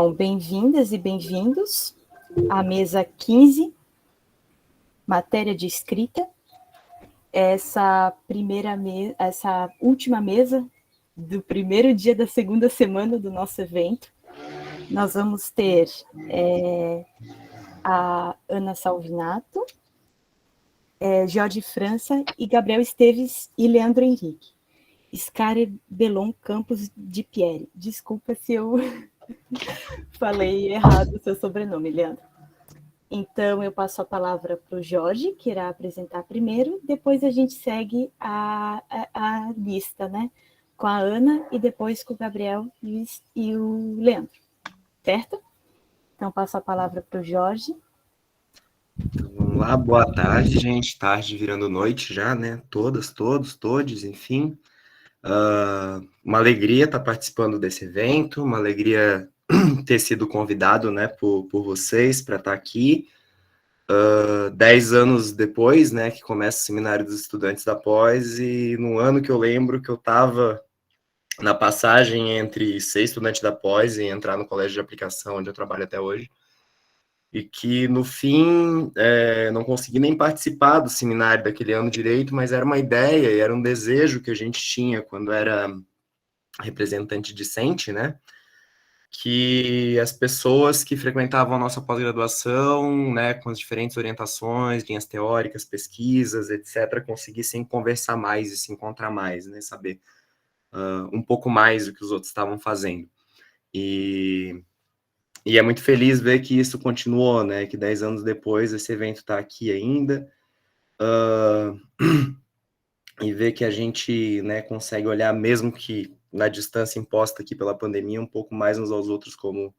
Então, bem-vindas e bem-vindos à mesa 15, matéria de escrita. Essa última mesa do primeiro dia da segunda semana do nosso evento. Nós vamos ter a Ana Salvinato, Jorge França e Gabriel Esteves e Leandro Henrique. Scare Belon Campos de Pierre. Desculpa se eu falei errado o seu sobrenome, Leandro. Então, eu passo a palavra para o Jorge, que irá apresentar primeiro, depois a gente segue a lista, né? Com a Ana e depois com o Gabriel e o Leandro, certo? Então, passo a palavra para o Jorge. Então, vamos lá, boa tarde, gente. Tarde virando noite já, né? Todas, todos, todes, enfim. Uma alegria estar participando desse evento, uma alegria ter sido convidado, né, por vocês para estar aqui. 10 anos depois, né, que começa o Seminário dos Estudantes da Pós, e no ano que eu lembro que eu estava na passagem entre ser estudante da Pós e entrar no colégio de aplicação, onde eu trabalho até hoje, e que, no fim, não consegui nem participar do seminário daquele ano direito, mas era uma ideia e era um desejo que a gente tinha quando era representante discente, né? Que as pessoas que frequentavam a nossa pós-graduação, né, com as diferentes orientações, linhas teóricas, pesquisas, etc., conseguissem conversar mais e se encontrar mais, né? Saber um pouco mais do que os outros estavam fazendo. E é muito feliz ver que isso continuou, né? Que 10 anos depois esse evento está aqui ainda. E ver que a gente, né, consegue olhar, mesmo que na distância imposta aqui pela pandemia, um pouco mais uns aos outros como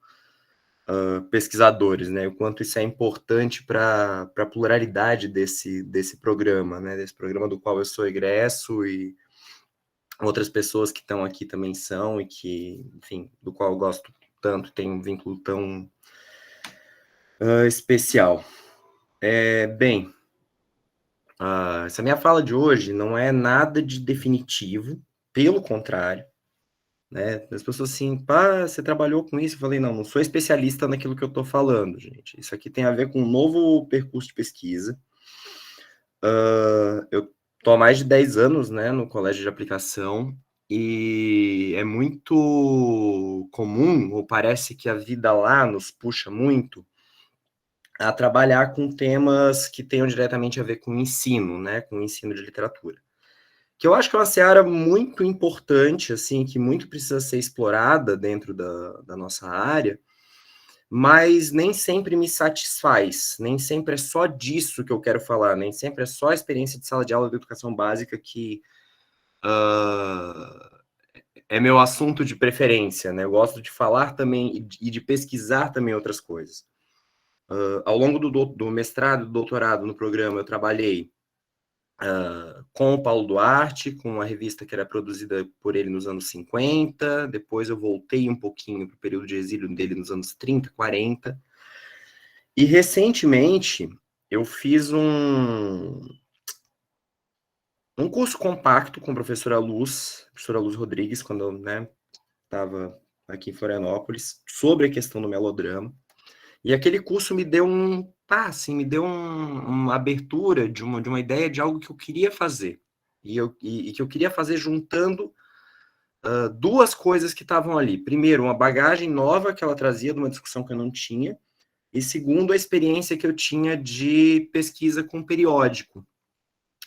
pesquisadores, né? O quanto isso é importante para a pluralidade desse programa, né? Desse programa do qual eu sou egresso e outras pessoas que estão aqui também são e que, enfim, do qual eu gosto tanto, tem um vínculo tão especial. Bem, essa minha fala de hoje não é nada de definitivo, pelo contrário, né? As pessoas assim, pá, você trabalhou com isso? Eu falei, não sou especialista naquilo que eu estou falando, gente. Isso aqui tem a ver com um novo percurso de pesquisa. Eu estou há mais de 10 anos, né, no colégio de aplicação, e é muito comum, ou parece que a vida lá nos puxa muito, a trabalhar com temas que tenham diretamente a ver com o ensino, né, com o ensino de literatura. Que eu acho que é uma seara muito importante, assim, que muito precisa ser explorada dentro da nossa área, mas nem sempre me satisfaz, nem sempre é só disso que eu quero falar, nem sempre é só a experiência de sala de aula de educação básica que é meu assunto de preferência, né? Eu gosto de falar também e de pesquisar também outras coisas. Ao longo do mestrado, do doutorado no programa, eu trabalhei com o Paulo Duarte, com uma revista que era produzida por ele nos anos 50, depois eu voltei um pouquinho para o período de exílio dele nos anos 30, 40, e recentemente eu fiz um curso compacto com a professora Luz Rodrigues, quando eu estava aqui em Florianópolis, sobre a questão do melodrama. E aquele curso me deu uma abertura de uma ideia de algo que eu queria fazer. E que eu queria fazer juntando duas coisas que estavam ali. Primeiro, uma bagagem nova que ela trazia de uma discussão que eu não tinha. E segundo, a experiência que eu tinha de pesquisa com periódico.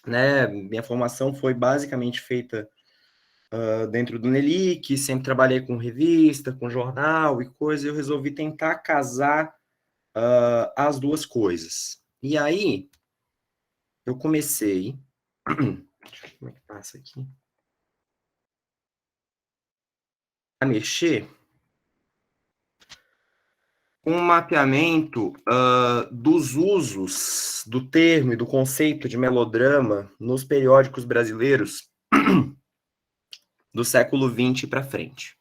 Né? Minha formação foi basicamente feita dentro do NELIC, sempre trabalhei com revista, com jornal e coisa, e eu resolvi tentar casar as duas coisas. E aí, eu comecei... Deixa eu ver como é que passa aqui. A mexer com um mapeamento dos usos do termo e do conceito de melodrama nos periódicos brasileiros do século XX para frente.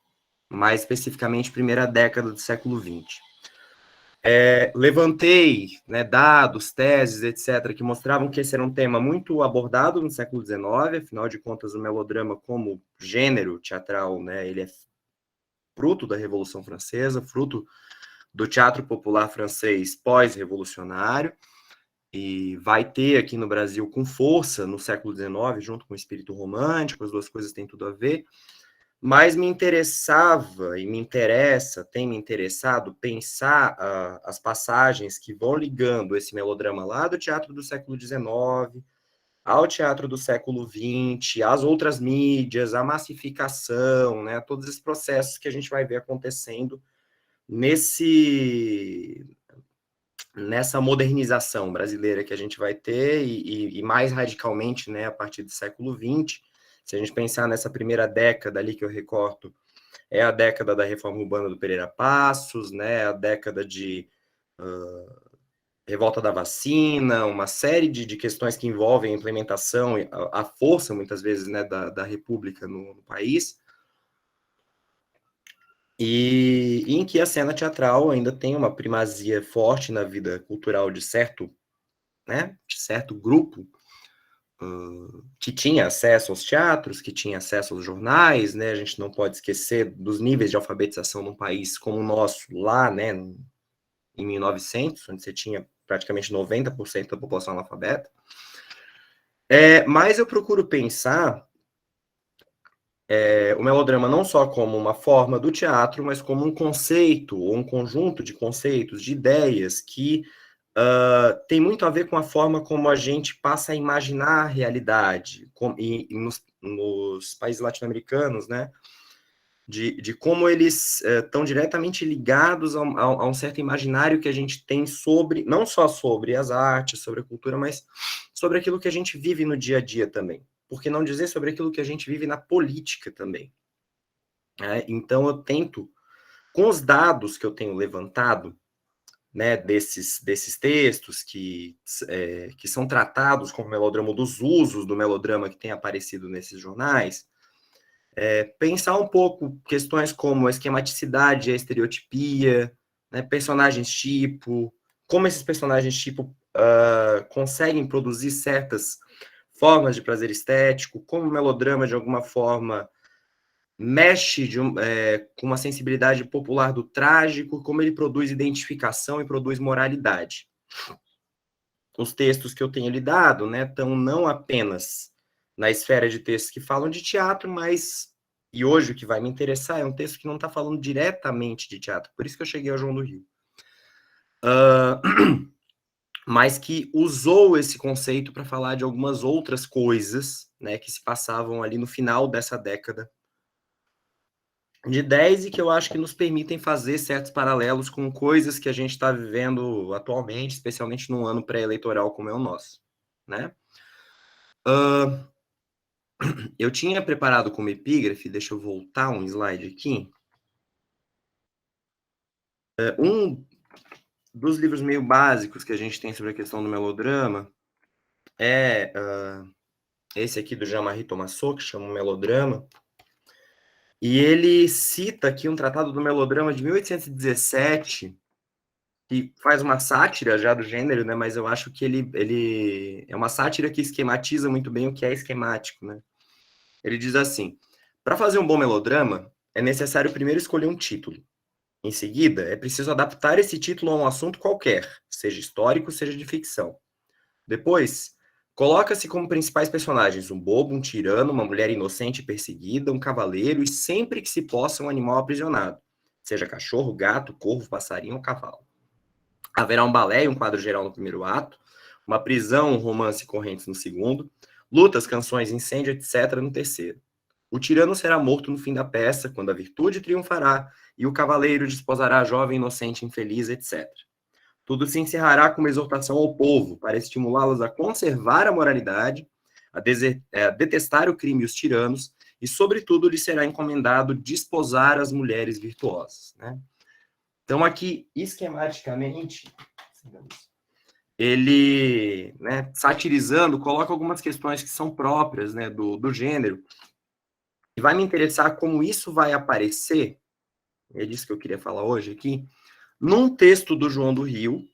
Mais especificamente, primeira década do século XX. Levantei dados, teses, etc., que mostravam que esse era um tema muito abordado no século XIX, afinal de contas, o melodrama como gênero teatral, ele é fruto da Revolução Francesa, fruto do teatro popular francês pós-revolucionário, e vai ter aqui no Brasil com força no século XIX, junto com o espírito romântico, as duas coisas têm tudo a ver, mas me interessava e me interessa, tem me interessado, pensar as passagens que vão ligando esse melodrama lá do teatro do século XIX ao teatro do século XX, às outras mídias, à massificação, né, todos esses processos que a gente vai ver acontecendo nessa modernização brasileira que a gente vai ter, e mais radicalmente, né, a partir do século XX. Se a gente pensar nessa primeira década ali que eu recorto, é a década da reforma urbana do Pereira Passos, né, a década de revolta da vacina, uma série de questões que envolvem a implementação, a força, muitas vezes, né, da República no país, e em que a cena teatral ainda tem uma primazia forte na vida cultural de certo grupo, que tinha acesso aos teatros, que tinha acesso aos jornais, né? A gente não pode esquecer dos níveis de alfabetização num país como o nosso, lá, né, em 1900, onde você tinha praticamente 90% da população analfabeta. Mas eu procuro pensar o melodrama não só como uma forma do teatro, mas como um conceito, ou um conjunto de conceitos, de ideias que tem muito a ver com a forma como a gente passa a imaginar a realidade, e nos países latino-americanos, né, de como eles estão diretamente ligados a um certo imaginário que a gente tem sobre, não só sobre as artes, sobre a cultura, mas sobre aquilo que a gente vive no dia a dia também. Por que não dizer sobre aquilo que a gente vive na política também? Então, eu tento, com os dados que eu tenho levantado, né, desses textos que são tratados como melodrama, dos usos do melodrama que tem aparecido nesses jornais, pensar um pouco questões como a esquematicidade, a estereotipia, né, personagens tipo, como esses personagens tipo conseguem produzir certas formas de prazer estético, como o melodrama, de alguma forma, mexe com uma sensibilidade popular do trágico, como ele produz identificação e produz moralidade. Os textos que eu tenho lidado, né, estão não apenas na esfera de textos que falam de teatro, mas, e hoje o que vai me interessar é um texto que não está falando diretamente de teatro, por isso que eu cheguei ao João do Rio. Mas que usou esse conceito para falar de algumas outras coisas, né, que se passavam ali no final dessa década de 10 e que eu acho que nos permitem fazer certos paralelos com coisas que a gente está vivendo atualmente, especialmente num ano pré-eleitoral como é o nosso, né? Eu tinha preparado como epígrafe, deixa eu voltar um slide aqui, um dos livros meio básicos que a gente tem sobre a questão do melodrama é esse aqui do Jean-Marie Thomassot, que chama Melodrama, e ele cita aqui um tratado do melodrama de 1817, que faz uma sátira já do gênero, né? Mas eu acho que ele é uma sátira que esquematiza muito bem o que é esquemático, né? Ele diz assim: para fazer um bom melodrama, é necessário primeiro escolher um título. Em seguida, é preciso adaptar esse título a um assunto qualquer, seja histórico, seja de ficção. Depois, coloca-se como principais personagens um bobo, um tirano, uma mulher inocente perseguida, um cavaleiro e, sempre que se possa, um animal aprisionado, seja cachorro, gato, corvo, passarinho ou cavalo. Haverá um balé e um quadro geral no primeiro ato, uma prisão, um romance e correntes no segundo, lutas, canções, incêndio, etc. no terceiro. O tirano será morto no fim da peça, quando a virtude triunfará, e o cavaleiro desposará a jovem inocente infeliz, etc. Tudo se encerrará com uma exortação ao povo, para estimulá-los a conservar a moralidade, a detestar o crime e os tiranos, e, sobretudo, lhe será encomendado desposar as mulheres virtuosas, né? Então, aqui, esquematicamente, ele, né, satirizando, coloca algumas questões que são próprias, né, do gênero, e vai me interessar como isso vai aparecer, é disso que eu queria falar hoje aqui, num texto do João do Rio,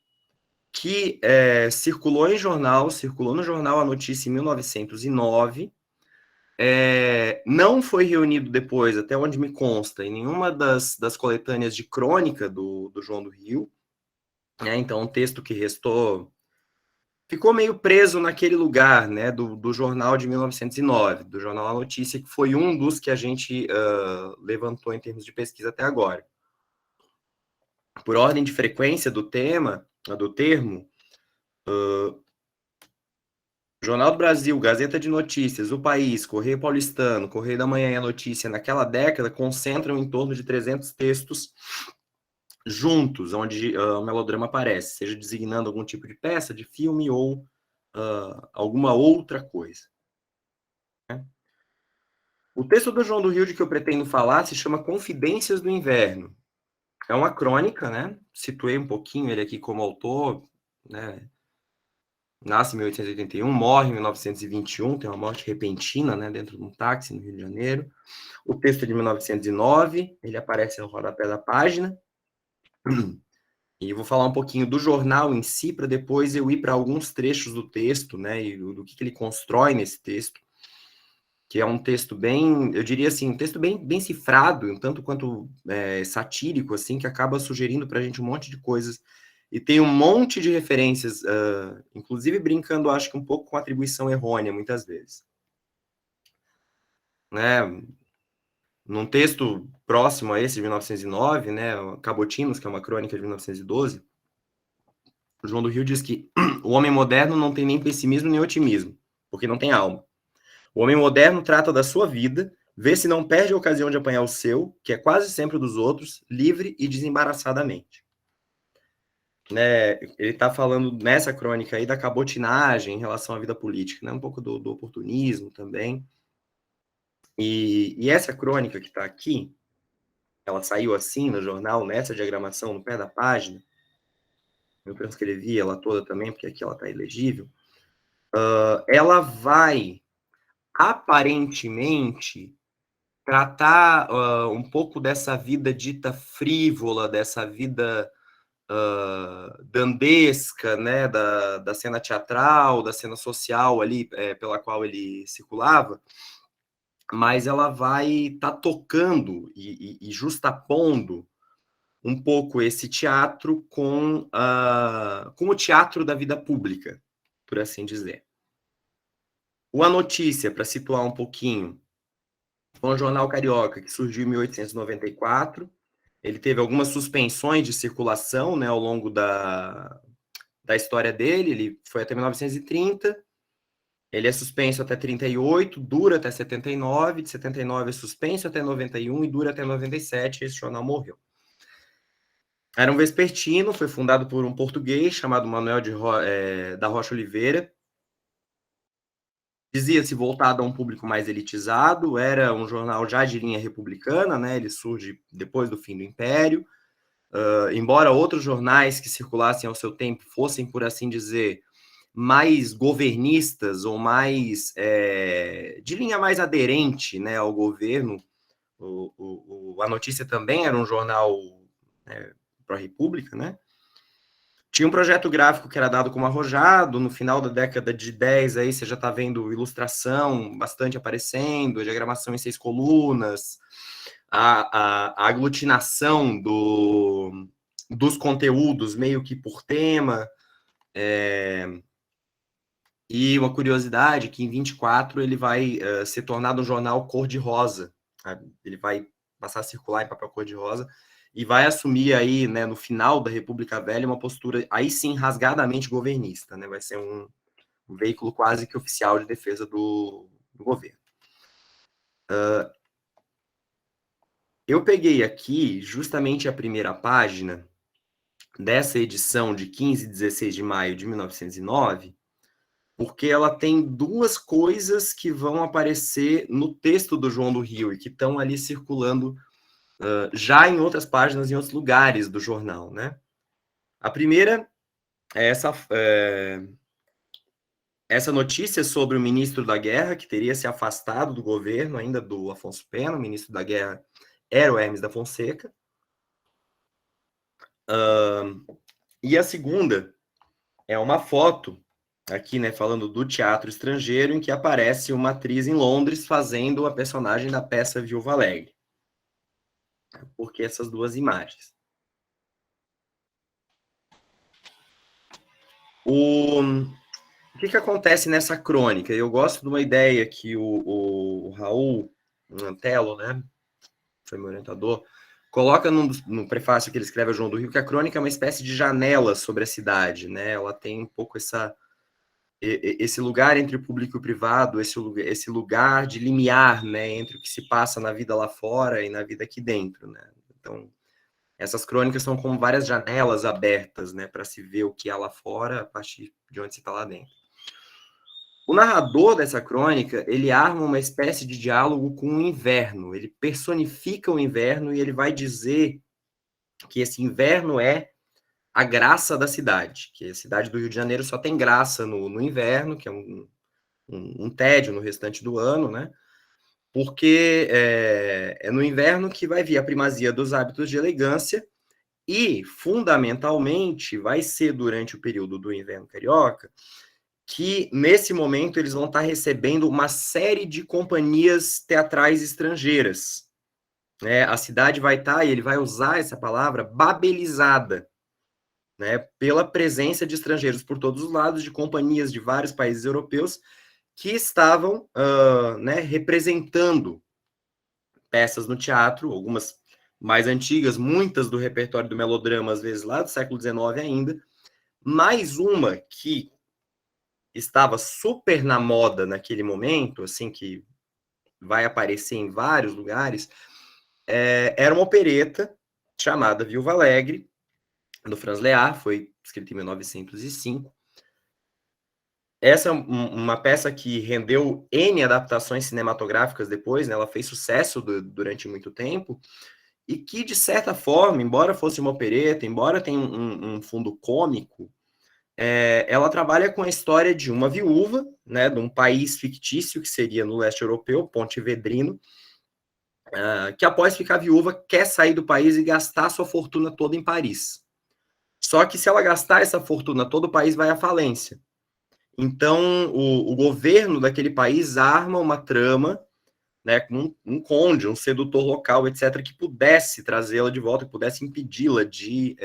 que circulou no jornal A Notícia em 1909, não foi reunido depois, até onde me consta, em nenhuma das coletâneas de crônica do João do Rio, né? Então, um texto que restou ficou meio preso naquele lugar, né, do jornal de 1909, do jornal A Notícia, que foi um dos que a gente levantou em termos de pesquisa até agora. Por ordem de frequência do termo, Jornal do Brasil, Gazeta de Notícias, O País, Correio Paulistano, Correio da Manhã e a Notícia, naquela década, concentram em torno de 300 textos juntos, onde o melodrama aparece, seja designando algum tipo de peça, de filme ou alguma outra coisa. Né? O texto do João do Rio de que eu pretendo falar se chama Confidências do Inverno. É uma crônica, né? Situei um pouquinho ele aqui como autor, né? Nasce em 1881, morre em 1921, tem uma morte repentina, né, dentro de um táxi no Rio de Janeiro. O texto é de 1909, ele aparece no rodapé da página. E vou falar um pouquinho do jornal em si, para depois eu ir para alguns trechos do texto, né, e do que ele constrói nesse texto, que é um texto bem, eu diria assim, um texto bem cifrado, um tanto quanto satírico, assim, que acaba sugerindo para a gente um monte de coisas. E tem um monte de referências, inclusive brincando, acho que um pouco com atribuição errônea, muitas vezes. Né? Num texto próximo a esse, de 1909, né, Cabotinos, que é uma crônica de 1912, o João do Rio diz que o homem moderno não tem nem pessimismo nem otimismo, porque não tem alma. O homem moderno trata da sua vida, vê se não perde a ocasião de apanhar o seu, que é quase sempre dos outros, livre e desembaraçadamente. Né, ele está falando nessa crônica aí da cabotinagem em relação à vida política, né, um pouco do oportunismo também. E essa crônica que está aqui, ela saiu assim no jornal, nessa diagramação, no pé da página, eu transcrevi ela toda também, porque aqui ela está ilegível, ela vai, aparentemente, tratar um pouco dessa vida dita frívola, dessa vida dandesca, né, da cena teatral, da cena social ali pela qual ele circulava, mas ela vai estar tocando e justapondo um pouco esse teatro com o teatro da vida pública, por assim dizer. O A Notícia, para situar um pouquinho, foi um jornal carioca que surgiu em 1894. Ele teve algumas suspensões de circulação, né, ao longo da história dele. Ele foi até 1930. Ele é suspenso até 38, dura até 79. De 79 é suspenso até 91 e dura até 97. Esse jornal morreu. Era um vespertino, foi fundado por um português chamado Manuel da Rocha Oliveira. Dizia-se voltado a um público mais elitizado, era um jornal já de linha republicana, né? Ele surge depois do fim do Império. Embora outros jornais que circulassem ao seu tempo fossem, por assim dizer, mais governistas ou mais de linha mais aderente, né, ao governo, A Notícia também era um jornal para a República, né? Tinha um projeto gráfico que era dado como arrojado, no final da década de 10, aí você já está vendo ilustração bastante aparecendo, a diagramação em 6 colunas, a aglutinação dos conteúdos meio que por tema, e uma curiosidade que em 24 ele vai ser tornado um jornal cor-de-rosa, ele vai passar a circular em papel cor-de-rosa, e vai assumir aí, né, no final da República Velha, uma postura, aí sim, rasgadamente governista, né, vai ser um veículo quase que oficial de defesa do governo. Eu peguei aqui justamente a primeira página dessa edição de 15 e 16 de maio de 1909, porque ela tem duas coisas que vão aparecer no texto do João do Rio e que estão ali circulando já em outras páginas, em outros lugares do jornal, né? A primeira é essa notícia sobre o ministro da Guerra, que teria se afastado do governo ainda do Afonso Pena. O ministro da Guerra era o Hermes da Fonseca. E a segunda é uma foto aqui, né, falando do teatro estrangeiro, em que aparece uma atriz em Londres fazendo a personagem da peça Viúva Alegre. Por que essas duas imagens? O que acontece nessa crônica? Eu gosto de uma ideia que o Raul Antelo, né, foi meu orientador, coloca no prefácio que ele escreve a João do Rio, que a crônica é uma espécie de janela sobre a cidade, né? Ela tem um pouco esse lugar entre o público e o privado, esse lugar de limiar, né, entre o que se passa na vida lá fora e na vida aqui dentro, né? Então, essas crônicas são como várias janelas abertas, né, para se ver o que há lá fora a partir de onde se está lá dentro. O narrador dessa crônica, ele arma uma espécie de diálogo com o inverno, ele personifica o inverno e ele vai dizer que esse inverno é a graça da cidade, que a cidade do Rio de Janeiro só tem graça no inverno, que é um tédio no restante do ano, né? Porque é no inverno que vai vir a primazia dos hábitos de elegância e, fundamentalmente, vai ser durante o período do inverno carioca que, nesse momento, eles vão estar recebendo uma série de companhias teatrais estrangeiras. Né? A cidade vai estar, e ele vai usar essa palavra, babelizada, né? Pela presença de estrangeiros por todos os lados, de companhias de vários países europeus, que estavam né, representando peças no teatro, algumas mais antigas, muitas do repertório do melodrama, às vezes lá do século XIX ainda, mais uma que estava super na moda naquele momento, assim, que vai aparecer em vários lugares, era uma opereta chamada Viúva Alegre, do Franz Lehár, foi escrita em 1905. Essa é uma peça que rendeu N adaptações cinematográficas depois, né? Ela fez sucesso durante muito tempo, e que, de certa forma, embora fosse uma opereta, embora tenha um fundo cômico, ela trabalha com a história de uma viúva, né, de um país fictício, que seria no leste europeu, Pontevedrino, que após ficar viúva, quer sair do país e gastar sua fortuna toda em Paris. Só que se ela gastar essa fortuna toda, o país vai à falência. Então, o governo daquele país arma uma trama, né, com um conde, um sedutor local, etc., que pudesse trazê-la de volta, que pudesse impedi-la de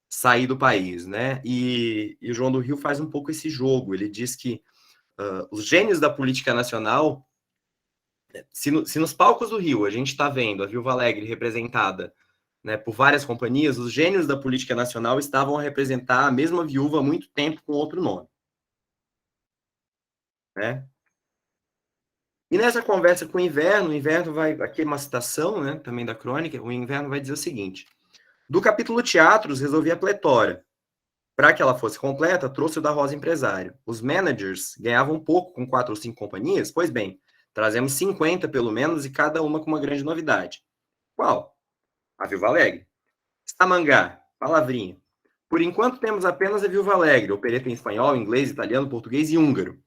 sair do país, né? E o João do Rio faz um pouco esse jogo. Ele diz que os gênios da política nacional, se nos palcos do Rio a gente está vendo a Viúva Alegre representada, né, por várias companhias, os gênios da política nacional estavam a representar a mesma viúva há muito tempo com outro nome. Né? E nessa conversa com o Inverno vai, aqui é uma citação, né, também da crônica, o Inverno vai dizer o seguinte: do capítulo teatros, resolvi a pletória. Para que ela fosse completa, trouxe o da Rosa Empresário. Os managers ganhavam pouco com 4 ou 5 companhias? Pois bem, trazemos 50 pelo menos, e cada uma com uma grande novidade. Qual? A Viúva Alegre. Samangá, palavrinha. Por enquanto temos apenas a Viúva Alegre, opereta em espanhol, inglês, italiano, português e húngaro.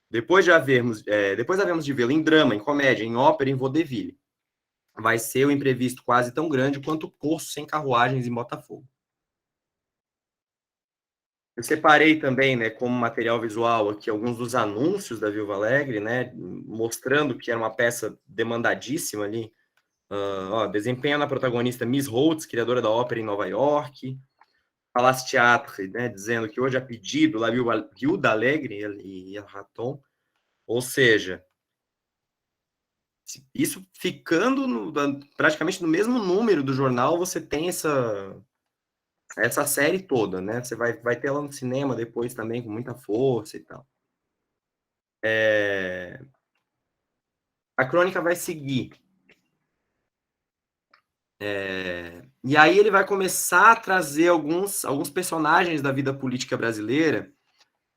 Depois havemos de vê-lo em drama, em comédia, em ópera, em vaudeville. Vai ser o imprevisto quase tão grande quanto o Corso sem carruagens em Botafogo. Eu separei também, né, como material visual aqui alguns dos anúncios da Viúva Alegre, né, mostrando que era uma peça demandadíssima ali. Desempenha na protagonista Miss Holtz, criadora da ópera em Nova York. Palace Theatre, né, dizendo que hoje a pedido La Viúva Alegre e El Raton. Ou seja, isso ficando praticamente no mesmo número do jornal, você tem essa série toda, né? Você vai ter ela no cinema depois também, com muita força e tal. A crônica vai seguir. E aí ele vai começar a trazer alguns personagens da vida política brasileira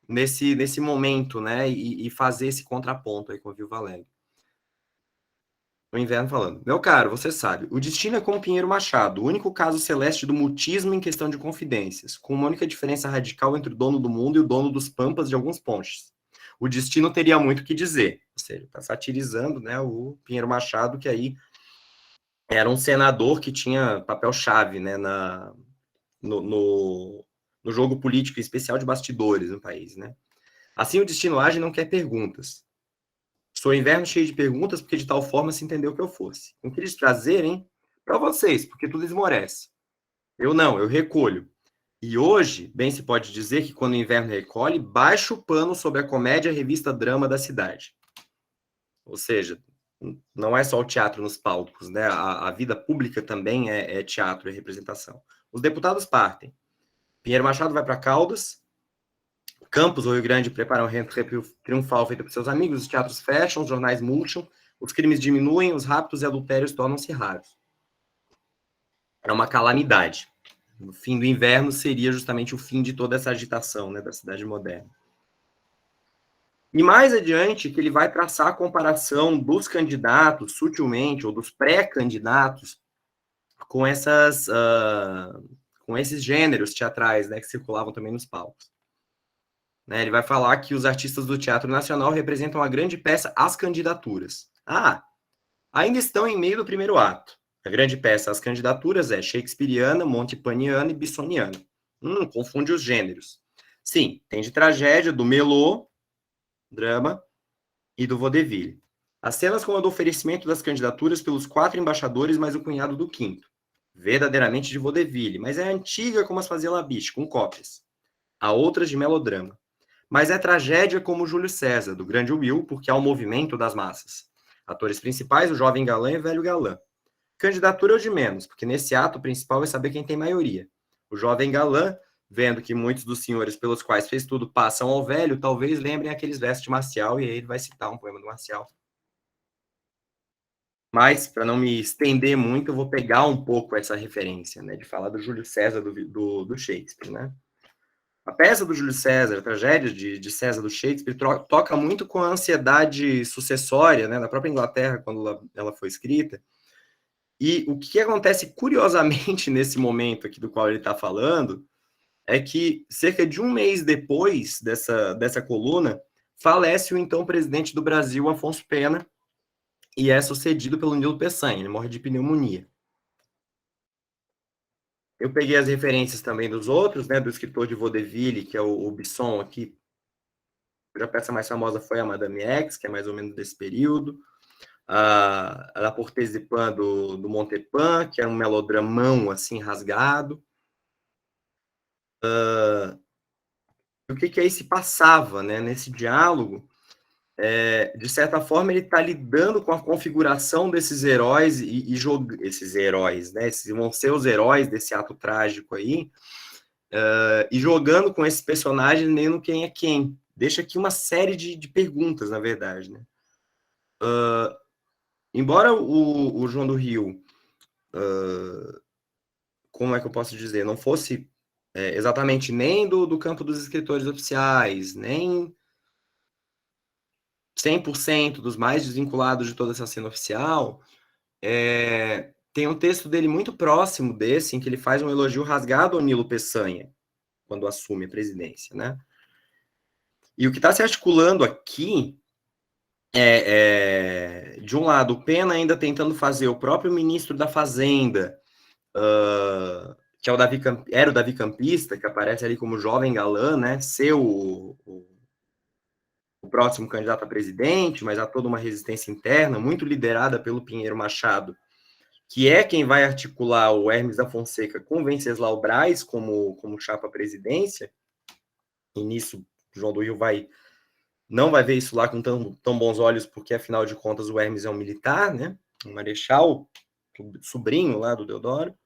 nesse momento, né? E fazer esse contraponto aí com a Viúva Alegre. O Inverno falando: meu caro, você sabe, o destino é como Pinheiro Machado, o único caso celeste do mutismo em questão de confidências, com uma única diferença radical entre o dono do mundo e o dono dos pampas de alguns ponches. O destino teria muito o que dizer. Ou seja, está satirizando, né, o Pinheiro Machado, que aí era um senador que tinha papel-chave, né, no no jogo político, em especial de bastidores no país, né? Assim, o destino age e não quer perguntas. Sou inverno cheio de perguntas, porque de tal forma se entendeu que eu fosse. Não queria trazer, hein? Para vocês, porque tudo esmorece. Eu não, eu recolho. E hoje, bem se pode dizer que quando o inverno recolhe, baixa o pano sobre a comédia revista drama da cidade. Ou seja, não é só o teatro nos palcos, né? A vida pública também é teatro e representação. Os deputados partem. Pinheiro Machado vai para Caldas, Campos, o Rio Grande, prepara um reentrée triunfal feito por seus amigos, os teatros fecham, os jornais murcham, os crimes diminuem, os raptos e adultérios tornam-se raros. É uma calamidade. O fim do inverno seria justamente o fim de toda essa agitação, né, da cidade moderna. E mais adiante, que ele vai traçar a comparação dos candidatos, sutilmente, ou dos pré-candidatos, com com esses gêneros teatrais, né, que circulavam também nos palcos. Né, ele vai falar que os artistas do Teatro Nacional representam a grande peça As Candidaturas. Ainda estão em meio do primeiro ato. A grande peça As Candidaturas é shakespeariana, montepaniana e bissoniana. Confunde os gêneros. Sim, tem de tragédia, do melô, drama, e do vaudeville. As cenas como a do oferecimento das candidaturas pelos 4 embaixadores mais o cunhado do quinto. Verdadeiramente de vaudeville, mas é antiga como as fazia Labiche, com cópias. Há outras de melodrama. Mas é tragédia como Júlio César, do grande Will, porque há o movimento das massas. Atores principais, o jovem galã e o velho galã. Candidatura é o de menos, porque nesse ato o principal é saber quem tem maioria. O jovem galã, vendo que muitos dos senhores pelos quais fez tudo passam ao velho, talvez lembrem aqueles versos de Marcial, e aí ele vai citar um poema do Marcial. Mas, para não me estender muito, eu vou pegar um pouco essa referência, né, de falar do Júlio César do Shakespeare, né? A peça do Júlio César, a tragédia de César do Shakespeare, toca muito com a ansiedade sucessória, né, na própria Inglaterra, quando ela foi escrita. E o que acontece curiosamente nesse momento aqui do qual ele está falando é que cerca de um mês depois dessa coluna, falece o então presidente do Brasil, Afonso Pena, e é sucedido pelo Nilo Peçanha. Ele morre de pneumonia. Eu peguei as referências também dos outros, né, do escritor de vaudeville, que é o Bisson aqui. A peça mais famosa foi a Madame X, que é mais ou menos desse período. A La Portezipin do Montepin, que era um melodramão assim rasgado. O que aí se passava, né, nesse diálogo? De certa forma, ele está lidando com a configuração desses heróis esses heróis, né? Esses vão ser os heróis desse ato trágico aí, e jogando com esses personagens nem no quem é quem. Deixa aqui uma série de perguntas, na verdade, né? Embora o João do Rio, como é que eu posso dizer, não fosse exatamente nem do campo dos escritores oficiais, nem 100% dos mais desvinculados de toda essa cena oficial, tem um texto dele muito próximo desse, em que ele faz um elogio rasgado ao Nilo Peçanha, quando assume a presidência, né? E o que está se articulando aqui de um lado, o Pena ainda tentando fazer o próprio ministro da Fazenda, que era o Davi Campista, que aparece ali como jovem galã, né? Ser o próximo candidato a presidente, mas há toda uma resistência interna, muito liderada pelo Pinheiro Machado, que é quem vai articular o Hermes da Fonseca com Venceslau Braz como chapa à presidência, e nisso João do Rio não vai ver isso lá com tão bons olhos, porque afinal de contas o Hermes é um militar, né? Um marechal, sobrinho lá do Deodoro.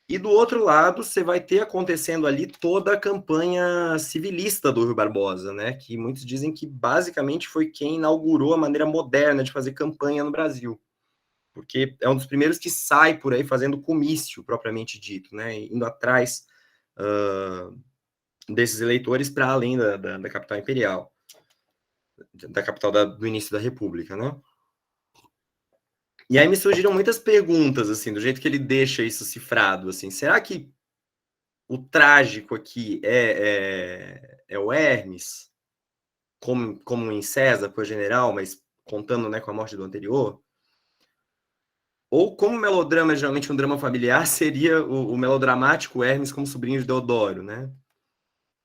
E do outro lado, você vai ter acontecendo ali toda a campanha civilista do Rui Barbosa, né? Que muitos dizem que basicamente foi quem inaugurou a maneira moderna de fazer campanha no Brasil. Porque é um dos primeiros que sai por aí fazendo comício, propriamente dito, né? Indo atrás desses eleitores para além da capital imperial, da capital do início da República, né? E aí me surgiram muitas perguntas, assim, do jeito que ele deixa isso cifrado, assim, será que o trágico aqui é o Hermes, como em César, foi general, mas contando, né, com a morte do anterior? Ou como melodrama é geralmente um drama familiar, seria o melodramático Hermes como sobrinho de Deodoro, né?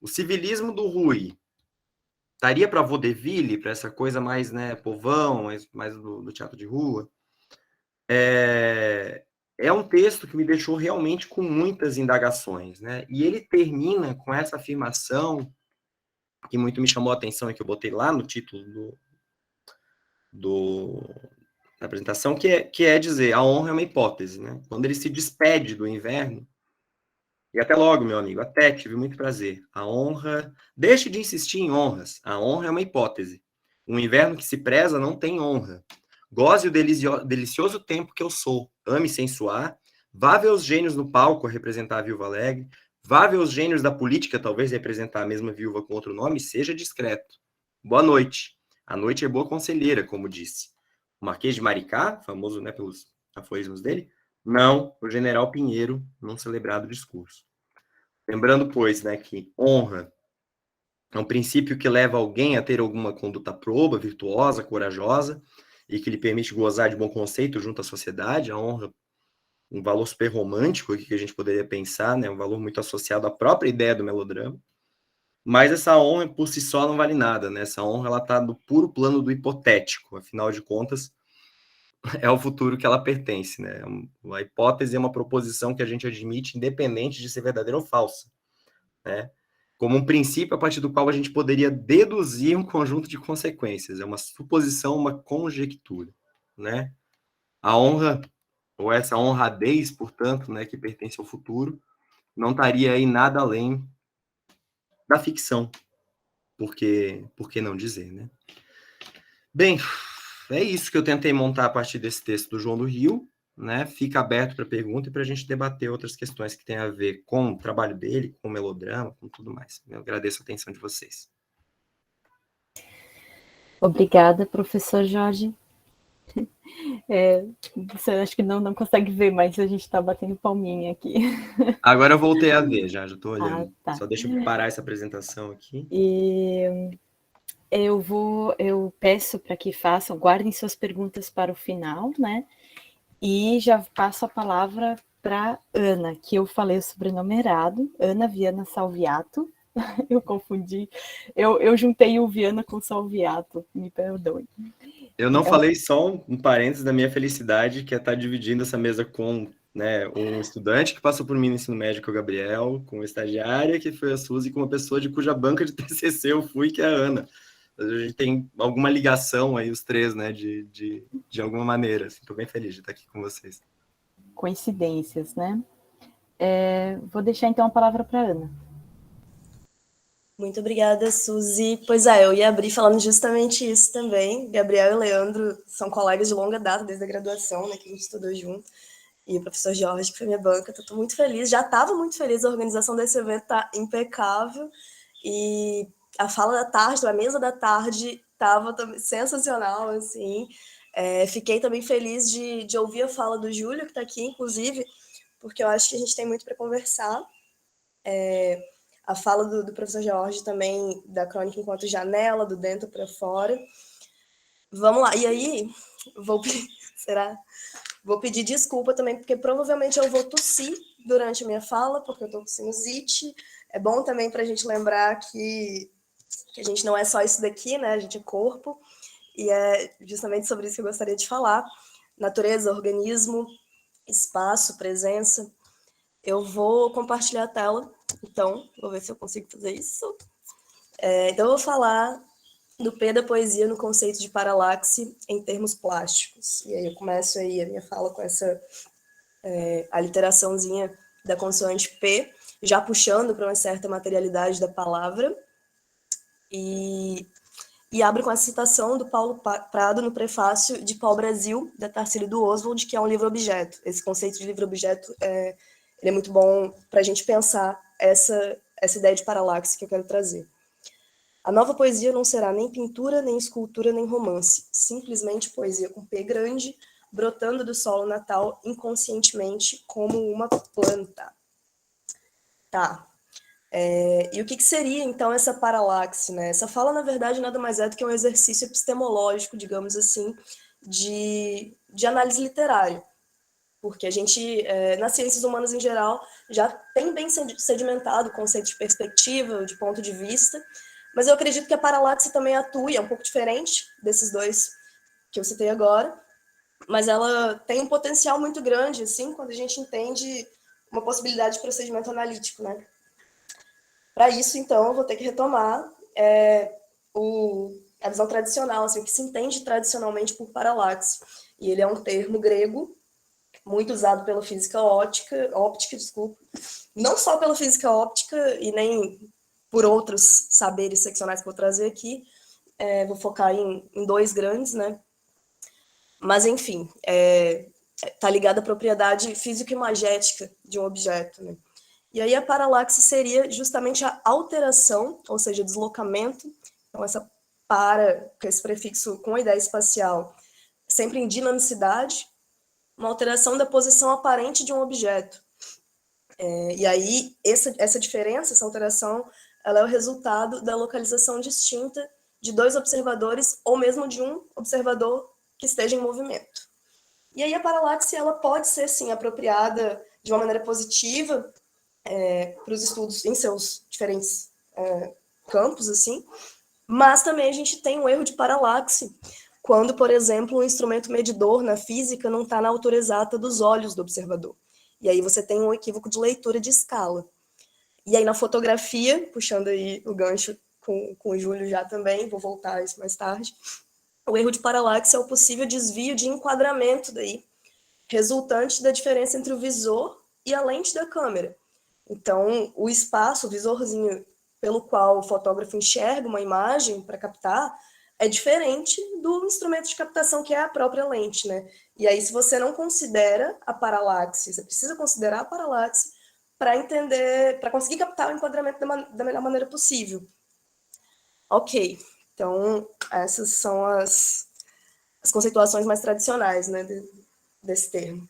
O civilismo do Rui estaria para vaudeville, para essa coisa mais, né, povão, mais do teatro de rua. É um texto que me deixou realmente com muitas indagações, né? E ele termina com essa afirmação que muito me chamou a atenção e que eu botei lá no título da apresentação, que é dizer, a honra é uma hipótese, né? Quando ele se despede do inverno, e até logo, meu amigo, até, tive muito prazer. A honra, deixe de insistir em honras, a honra é uma hipótese. Um inverno que se preza não tem honra. Goze o delicioso tempo que eu sou, ame sem suar, vá ver os gênios no palco a representar a viúva alegre, vá ver os gênios da política talvez representar a mesma viúva com outro nome, seja discreto. Boa noite. A noite é boa conselheira, como disse. O Marquês de Maricá, famoso, né, pelos aforismos dele, não, o general Pinheiro, num celebrado discurso. Lembrando, pois, né, que honra é um princípio que leva alguém a ter alguma conduta proba, virtuosa, corajosa, e que lhe permite gozar de bom conceito junto à sociedade. A honra, um valor super romântico que a gente poderia pensar, né, um valor muito associado à própria ideia do melodrama. Mas essa honra por si só não vale nada, né? Essa honra ela está no puro plano do hipotético. Afinal de contas, é o futuro que ela pertence, né? A hipótese é uma proposição que a gente admite independente de ser verdadeira ou falsa, né? Como um princípio a partir do qual a gente poderia deduzir um conjunto de consequências. É uma suposição, uma conjectura, né? A honra, ou essa honradez, portanto, né, que pertence ao futuro, não estaria aí nada além da ficção, porque, por que não dizer, né? Bem, é isso que eu tentei montar a partir desse texto do João do Rio, né? Fica aberto para pergunta e para a gente debater outras questões que têm a ver com o trabalho dele, com o melodrama, com tudo mais. Eu agradeço a atenção de vocês. Obrigada, professor Jorge. Você acho que não consegue ver, mas a gente está batendo palminha aqui. Agora eu voltei a ver, já estou olhando. Tá. Só deixa eu parar essa apresentação aqui. E eu peço para que façam, guardem suas perguntas para o final, né? E já passo a palavra para Ana, que eu falei o sobrenome errado, Ana Viana Salviato. Eu confundi, eu juntei o Viana com Salviato, me perdoe. Eu não falei só um parênteses da minha felicidade, que é estar dividindo essa mesa com, né, um estudante que passou por mim no ensino médio, que é o Gabriel, com uma estagiária, que foi a Suzy, com uma pessoa de cuja banca de TCC eu fui, que é a Ana. A gente tem alguma ligação aí, os três, né, de alguma maneira. Estou bem feliz de estar aqui com vocês. Coincidências, né? Vou deixar então a palavra para a Ana. Muito obrigada, Suzy. Pois é, eu ia abrir falando justamente isso também. Gabriel e Leandro são colegas de longa data, desde a graduação, né, que a gente estudou junto. E o professor Jorge, que foi minha banca, estou muito feliz. Já estava muito feliz, a organização desse evento está impecável. E a fala da tarde, a mesa da tarde, estava sensacional, assim. Fiquei também feliz de ouvir a fala do Júlio, que está aqui, inclusive, porque eu acho que a gente tem muito para conversar. A fala do professor Jorge também, da crônica enquanto janela, do dentro para fora. Vamos lá. E aí, vou pedir desculpa também, porque provavelmente eu vou tossir durante a minha fala, porque eu estou com sinusite. É bom também para a gente lembrar que a gente não é só isso daqui, né? A gente é corpo. E é justamente sobre isso que eu gostaria de falar. Natureza, organismo, espaço, presença. Eu vou compartilhar a tela, então, vou ver se eu consigo fazer isso. Então, eu vou falar do P da poesia no conceito de paralaxe em termos plásticos. E aí eu começo aí a minha fala com essa aliteraçãozinha da consoante P, já puxando para uma certa materialidade da palavra. E abro com a citação do Paulo Prado no prefácio de Pau Brasil, da Tarsílio do Oswald, que é um livro-objeto. Esse conceito de livro-objeto ele é muito bom para a gente pensar essa ideia de paralaxe que eu quero trazer. A nova poesia não será nem pintura, nem escultura, nem romance. Simplesmente poesia com P grande, brotando do solo natal inconscientemente como uma planta. Tá. E o que seria, então, essa paralaxe, né? Essa fala, na verdade, nada mais é do que um exercício epistemológico, digamos assim, de análise literária. porque a gente, nas ciências humanas em geral, já tem bem sedimentado o conceito de perspectiva, de ponto de vista, mas eu acredito que a paralaxe também atua, é um pouco diferente desses dois que eu citei agora, mas ela tem um potencial muito grande, assim, quando a gente entende uma possibilidade de procedimento analítico, né? Para isso, então, eu vou ter que retomar a visão tradicional, assim, que se entende tradicionalmente por paralaxe. E ele é um termo grego muito usado pela física óptica, não só pela física óptica e nem por outros saberes seccionais que eu vou trazer aqui. Vou focar em dois grandes, né? Mas, enfim, está ligado à propriedade físico-imagética de um objeto, né? E aí a paralaxe seria justamente a alteração, ou seja, deslocamento. Então, essa para, com esse prefixo com a ideia espacial, sempre em dinamicidade, uma alteração da posição aparente de um objeto. E aí, essa diferença, essa alteração, ela é o resultado da localização distinta de dois observadores, ou mesmo de um observador que esteja em movimento. E aí a paralaxe, ela pode ser, sim, apropriada de uma maneira positiva para os estudos em seus diferentes campos, assim, mas também a gente tem um erro de paralaxe quando, por exemplo, um instrumento medidor na física não está na altura exata dos olhos do observador. E aí você tem um equívoco de leitura de escala. E aí na fotografia, puxando aí o gancho com o Júlio já também, vou voltar a isso mais tarde, o erro de paralaxe é o possível desvio de enquadramento daí, resultante da diferença entre o visor e a lente da câmera. Então, o espaço, o visorzinho pelo qual o fotógrafo enxerga uma imagem para captar, é diferente do instrumento de captação, que é a própria lente, né? E aí, se você não considera a paralaxe, você precisa considerar a paralaxe para entender, para conseguir captar o enquadramento da melhor maneira possível. Ok, então essas são as conceituações mais tradicionais, né, desse termo.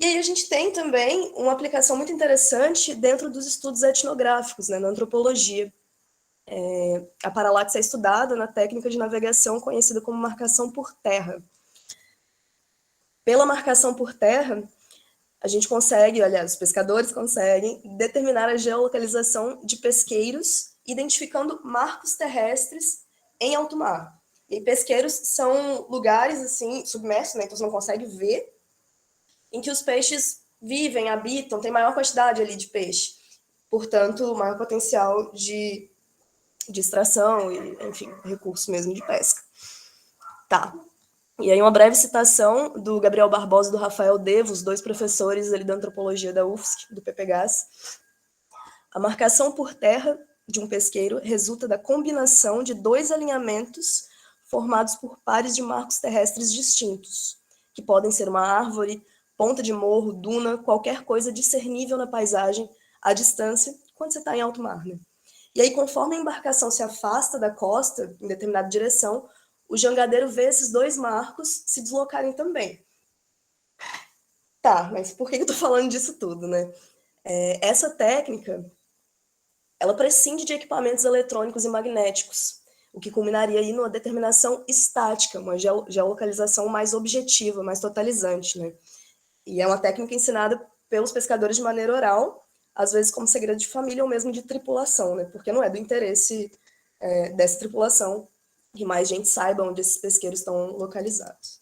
E aí a gente tem também uma aplicação muito interessante dentro dos estudos etnográficos, né, na antropologia. A paralaxe é estudada na técnica de navegação conhecida como marcação por terra. Pela marcação por terra, a gente consegue, aliás, os pescadores conseguem determinar a geolocalização de pesqueiros, identificando marcos terrestres em alto mar. E pesqueiros são lugares assim submersos, né, então você não consegue ver, em que os peixes vivem, habitam, tem maior quantidade ali de peixe, portanto, maior potencial de extração e, enfim, recurso mesmo de pesca. Tá. E aí uma breve citação do Gabriel Barbosa e do Rafael Devo, os dois professores ali da antropologia da UFSC, do PPGAS. A marcação por terra de um pesqueiro resulta da combinação de dois alinhamentos formados por pares de marcos terrestres distintos, que podem ser uma árvore, ponta de morro, duna, qualquer coisa discernível na paisagem, à distância, quando você está em alto mar, né? E aí, conforme a embarcação se afasta da costa, em determinada direção, o jangadeiro vê esses dois marcos se deslocarem também. Tá, mas por que eu estou falando disso tudo, né? Essa técnica, ela prescinde de equipamentos eletrônicos e magnéticos, o que culminaria aí numa determinação estática, uma geolocalização mais objetiva, mais totalizante, né? E é uma técnica ensinada pelos pescadores de maneira oral, às vezes como segredo de família ou mesmo de tripulação, né? Porque não é do interesse dessa tripulação que mais gente saiba onde esses pesqueiros estão localizados.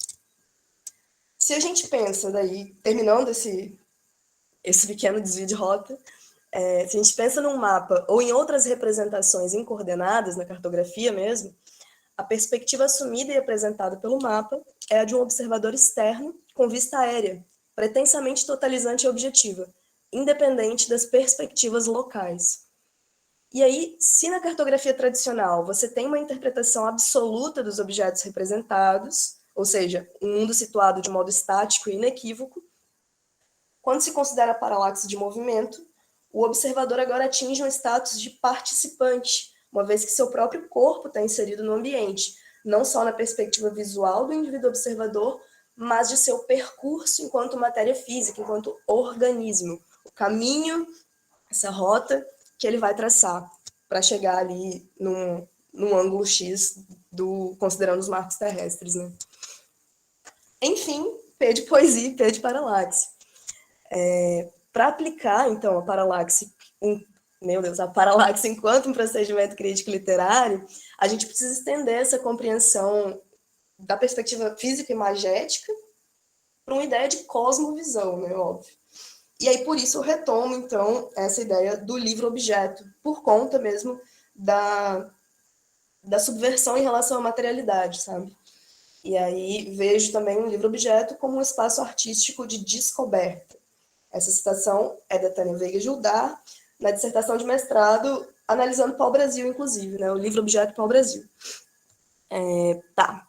Se a gente pensa daí, terminando esse pequeno desvio de rota, se a gente pensa num mapa ou em outras representações em coordenadas, na cartografia mesmo, a perspectiva assumida e apresentada pelo mapa é a de um observador externo com vista aérea, pretensamente totalizante e objetiva, independente das perspectivas locais. E aí, se na cartografia tradicional você tem uma interpretação absoluta dos objetos representados, ou seja, um mundo situado de modo estático e inequívoco, quando se considera a paralaxe de movimento, o observador agora atinge um status de participante, uma vez que seu próprio corpo está inserido no ambiente, não só na perspectiva visual do indivíduo observador, mas de seu percurso enquanto matéria física, enquanto organismo, o caminho, essa rota que ele vai traçar para chegar ali num ângulo X, considerando os marcos terrestres, né? Enfim, P de poesia e P de paralaxe. Para aplicar, então, a paralaxe, a paralaxe enquanto um procedimento crítico literário, a gente precisa estender essa compreensão da perspectiva física e imagética para uma ideia de cosmovisão, né, óbvio. E aí, por isso, eu retomo, então, essa ideia do livro-objeto, por conta mesmo da subversão em relação à materialidade, sabe? E aí vejo também o livro-objeto como um espaço artístico de descoberta. Essa citação é da Tânia Veiga Gildar, na dissertação de mestrado, analisando pau-brasil, inclusive, né? O livro-objeto pau-brasil. Tá.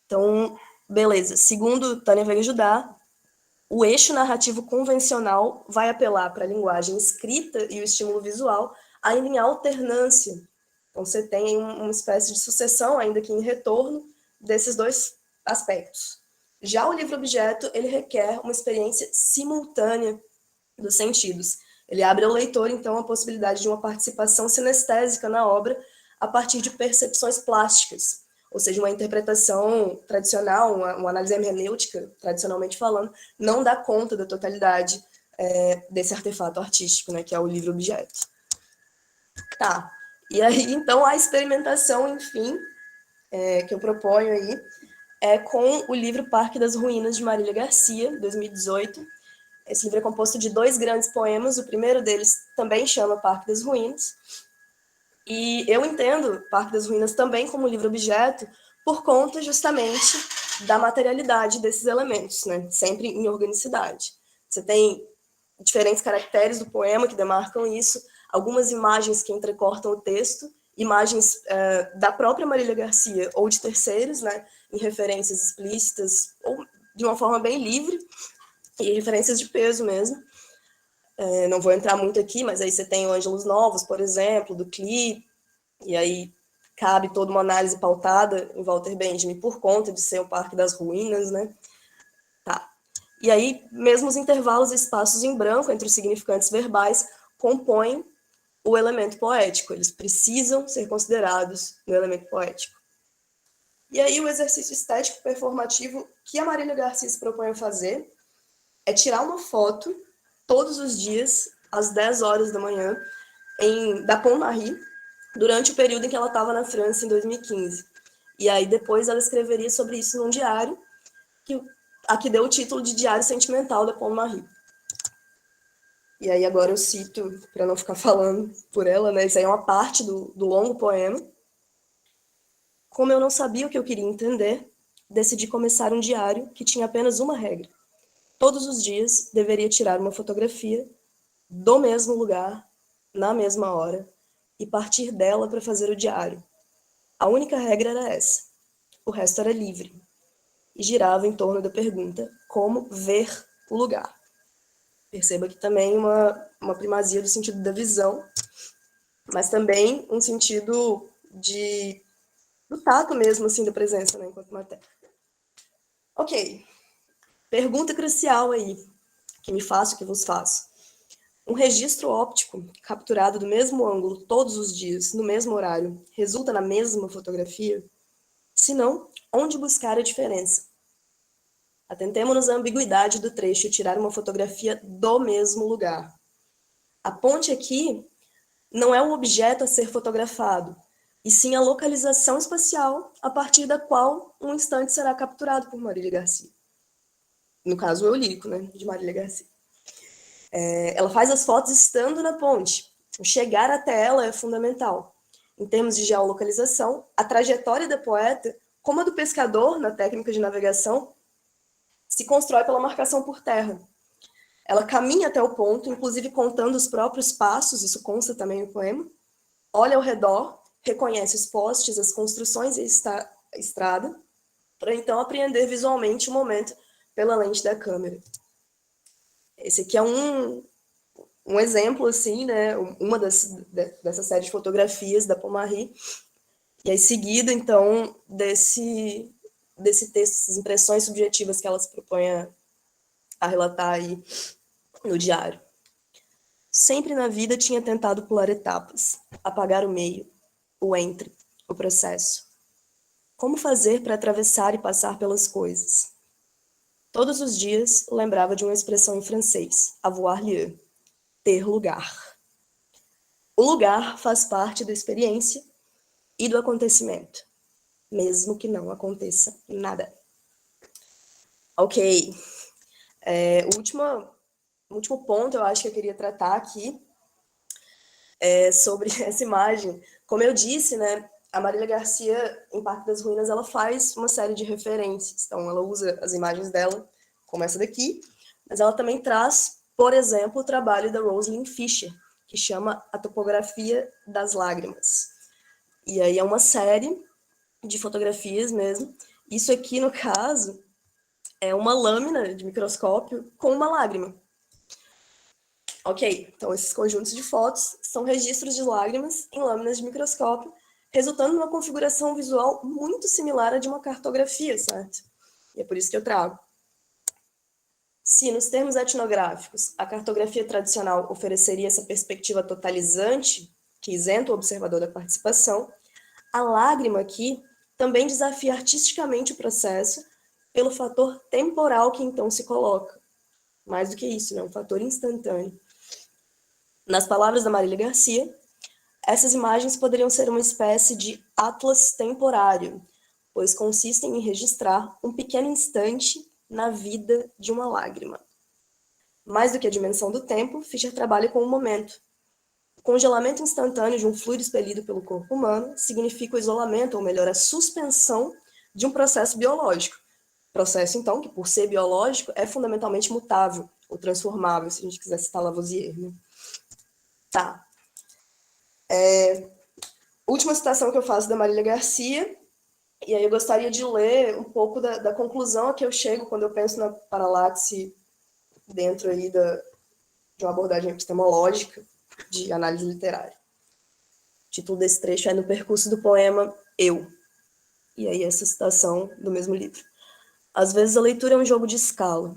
Então, beleza. Segundo Tânia Veiga Gildar, o eixo narrativo convencional vai apelar para a linguagem escrita e o estímulo visual, ainda em alternância. Então, você tem uma espécie de sucessão, ainda que em retorno, desses dois aspectos. Já o livro-objeto, ele requer uma experiência simultânea dos sentidos. Ele abre ao leitor, então, a possibilidade de uma participação sinestésica na obra a partir de percepções plásticas, ou seja, uma interpretação tradicional, uma análise hermenêutica, tradicionalmente falando, não dá conta da totalidade desse artefato artístico, né, que é o livro-objeto. Tá. E aí, então, a experimentação, enfim, que eu proponho aí, é com o livro Parque das Ruínas, de Marília Garcia, 2018. Esse livro é composto de 2 grandes poemas, o primeiro deles também chama Parque das Ruínas, e eu entendo Parque das Ruínas também como livro-objeto por conta justamente da materialidade desses elementos, né? Sempre em organicidade. Você tem diferentes caracteres do poema que demarcam isso, algumas imagens que entrecortam o texto, imagens da própria Marília Garcia ou de terceiros, né? Em referências explícitas ou de uma forma bem livre, e referências de peso mesmo. Não vou entrar muito aqui, mas aí você tem o Ângelos Novos, por exemplo, do Klee, e aí cabe toda uma análise pautada em Walter Benjamin por conta de ser o Parque das Ruínas, né? Tá. E aí, mesmo os intervalos e espaços em branco entre os significantes verbais compõem o elemento poético, eles precisam ser considerados no elemento poético. E aí o exercício estético performativo que a Marília Garcia se propõe a fazer é tirar uma foto todos os dias, às 10 horas da manhã, da Pont Marie, durante o período em que ela estava na França, em 2015. E aí depois ela escreveria sobre isso num diário, que deu o título de Diário Sentimental da Pont Marie. E aí agora eu cito, para não ficar falando por ela, né? Isso aí é uma parte do longo poema. Como eu não sabia o que eu queria entender, decidi começar um diário que tinha apenas uma regra. Todos os dias deveria tirar uma fotografia do mesmo lugar, na mesma hora, e partir dela para fazer o diário. A única regra era essa. O resto era livre. E girava em torno da pergunta: como ver o lugar? Perceba que também uma primazia do sentido da visão, mas também um sentido do tato mesmo, assim, da presença, né, enquanto matéria. Ok. Pergunta crucial aí, que me faço, que vos faço. Um registro óptico capturado do mesmo ângulo todos os dias, no mesmo horário, resulta na mesma fotografia? Se não, onde buscar a diferença? Atentemo-nos à ambiguidade do trecho e tirar uma fotografia do mesmo lugar. A ponte aqui não é o objeto a ser fotografado, e sim a localização espacial a partir da qual um instante será capturado por Marília Garcia. No caso, o eu lírico, né, de Marília Garcia. Ela faz as fotos estando na ponte. Chegar até ela é fundamental. Em termos de geolocalização, a trajetória da poeta, como a do pescador na técnica de navegação, se constrói pela marcação por terra. Ela caminha até o ponto, inclusive contando os próprios passos, isso consta também no poema, olha ao redor, reconhece os postes, as construções e a estrada, para então apreender visualmente o momento pela lente da câmera. Esse aqui é um exemplo, assim, né, uma dessa série de fotografias da Pont Marie, e aí seguida, então, desse texto, essas impressões subjetivas que ela se propõe a relatar aí no diário. Sempre na vida tinha tentado pular etapas, apagar o meio, o entre, o processo. Como fazer para atravessar e passar pelas coisas? Todos os dias lembrava de uma expressão em francês, avoir lieu, ter lugar. O lugar faz parte da experiência e do acontecimento, mesmo que não aconteça nada. Ok. O último ponto eu acho que eu queria tratar aqui é sobre essa imagem. Como eu disse, né, a Marília Garcia, em Parque das Ruínas, ela faz uma série de referências. Então, ela usa as imagens dela, como essa daqui, mas ela também traz, por exemplo, o trabalho da Rosalind Fisher, que chama A Topografia das Lágrimas. E aí é uma série de fotografias mesmo. Isso aqui, no caso, é uma lâmina de microscópio com uma lágrima. Ok, então esses conjuntos de fotos são registros de lágrimas em lâminas de microscópio, resultando numa configuração visual muito similar à de uma cartografia, certo? E é por isso que eu trago. Se, nos termos etnográficos, a cartografia tradicional ofereceria essa perspectiva totalizante, que isenta o observador da participação, a lágrima aqui também desafia artisticamente o processo pelo fator temporal que então se coloca. Mais do que isso, né? Um fator instantâneo. Nas palavras da Marília Garcia, essas imagens poderiam ser uma espécie de atlas temporário, pois consistem em registrar um pequeno instante na vida de uma lágrima. Mais do que a dimensão do tempo, Fischer trabalha com o momento. O congelamento instantâneo de um fluido expelido pelo corpo humano significa o isolamento, ou melhor, a suspensão de um processo biológico. Processo, então, que por ser biológico, é fundamentalmente mutável ou transformável, se a gente quiser citar Lavoisier, né? Tá. Última citação que eu faço da Marília Garcia, e aí eu gostaria de ler um pouco da conclusão a que eu chego quando eu penso na paralaxe dentro aí de uma abordagem epistemológica de análise literária. O título desse trecho é No Percurso do Poema Eu. E aí essa citação do mesmo livro. Às vezes a leitura é um jogo de escala.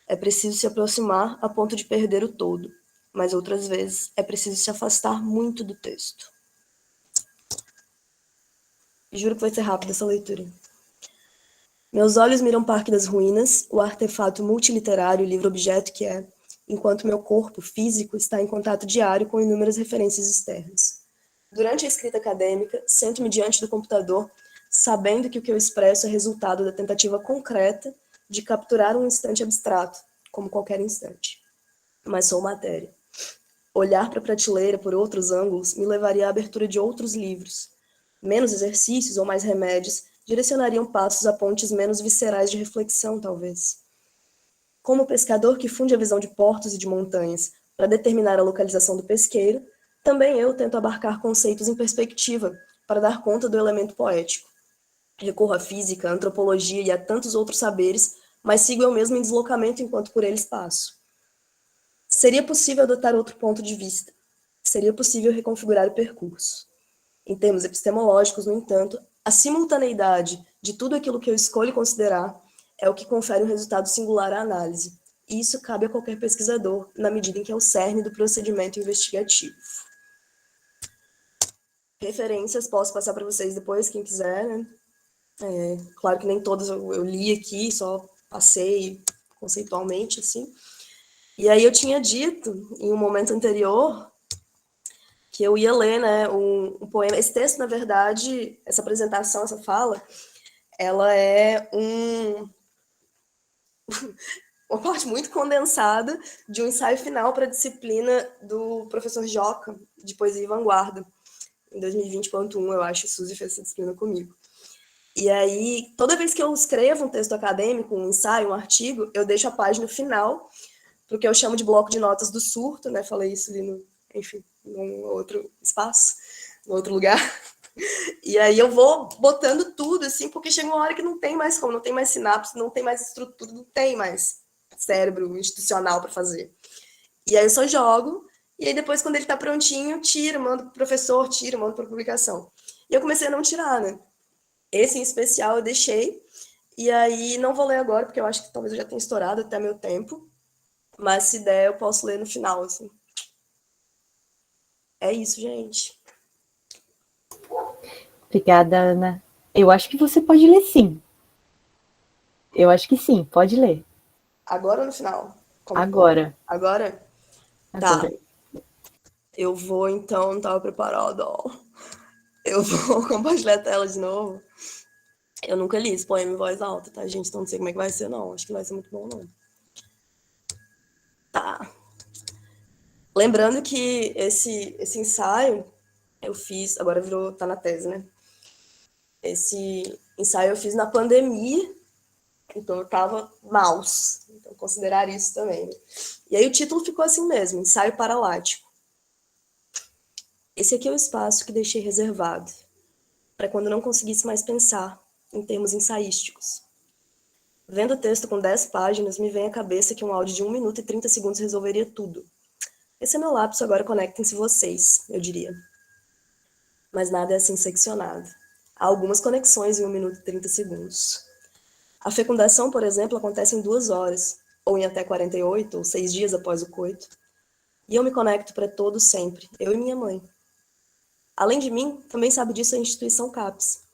É preciso se aproximar a ponto de perder o todo, mas outras vezes é preciso se afastar muito do texto. E juro que vai ser rápido essa leitura. Meus olhos miram Parque das Ruínas, o artefato multiliterário, livro-objeto que é, enquanto meu corpo físico está em contato diário com inúmeras referências externas. Durante a escrita acadêmica, sento-me diante do computador, sabendo que o que eu expresso é resultado da tentativa concreta de capturar um instante abstrato, como qualquer instante. Mas sou matéria. Olhar para a prateleira por outros ângulos me levaria à abertura de outros livros. Menos exercícios ou mais remédios direcionariam passos a pontes menos viscerais de reflexão, talvez. Como o pescador que funde a visão de portos e de montanhas para determinar a localização do pesqueiro, também eu tento abarcar conceitos em perspectiva para dar conta do elemento poético. Recorro à física, à antropologia e a tantos outros saberes, mas sigo eu mesmo em deslocamento enquanto por eles passo. Seria possível adotar outro ponto de vista. Seria possível reconfigurar o percurso. Em termos epistemológicos, no entanto, a simultaneidade de tudo aquilo que eu escolho considerar é o que confere um resultado singular à análise. E isso cabe a qualquer pesquisador, na medida em que é o cerne do procedimento investigativo. Referências posso passar para vocês depois, quem quiser, né? Claro que nem todas eu li aqui, só passei conceitualmente, assim. E aí eu tinha dito, em um momento anterior, que eu ia ler, né, um poema. Esse texto, na verdade, essa apresentação, essa fala, ela é uma parte muito condensada de um ensaio final para a disciplina do professor Joca, de Poesia e Vanguarda, em 2020.1, eu acho, Suzy fez essa disciplina comigo. E aí, toda vez que eu escrevo um texto acadêmico, um ensaio, um artigo, eu deixo a página final, porque eu chamo de bloco de notas do surto, né? Falei isso ali num outro espaço, num outro lugar. E aí eu vou botando tudo, assim, porque chega uma hora que não tem mais como, não tem mais sinapse, não tem mais estrutura, não tem mais cérebro institucional para fazer. E aí eu só jogo, e aí depois, quando ele tá prontinho, tiro, mando pro professor, tiro, mando pra publicação. E eu comecei a não tirar, né? Esse em especial eu deixei, e aí não vou ler agora, porque eu acho que talvez eu já tenha estourado até meu tempo, mas se der eu posso ler no final, assim. É isso, gente. Obrigada, Ana. Eu acho que você pode ler sim. Eu acho que sim, pode ler. Agora ou no final? Agora. Agora? Tá. Agora. Eu vou, então, não estava preparada. Eu vou compartilhar a tela de novo. Eu nunca li esse poema em voz alta, tá, gente? Então não sei como é que vai ser, não. Acho que não vai ser muito bom, não. Tá. Lembrando que esse ensaio eu fiz, agora virou, tá na tese, né? Esse ensaio eu fiz na pandemia, então eu tava mouse. Então considerar isso também. E aí o título ficou assim mesmo, Ensaio Paralático. Esse aqui é o espaço que deixei reservado, para quando não conseguisse mais pensar em termos ensaísticos. Vendo o texto com 10 páginas, me vem à cabeça que um áudio de 1 minuto e 30 segundos resolveria tudo. Esse é meu lapso, agora conectem-se vocês, eu diria. Mas nada é assim seccionado. Há algumas conexões em 1 minuto e 30 segundos. A fecundação, por exemplo, acontece em 2 horas, ou em até 48 ou 6 dias após o coito. E eu me conecto para todos sempre, eu e minha mãe. Além de mim, também sabe disso a instituição CAPES.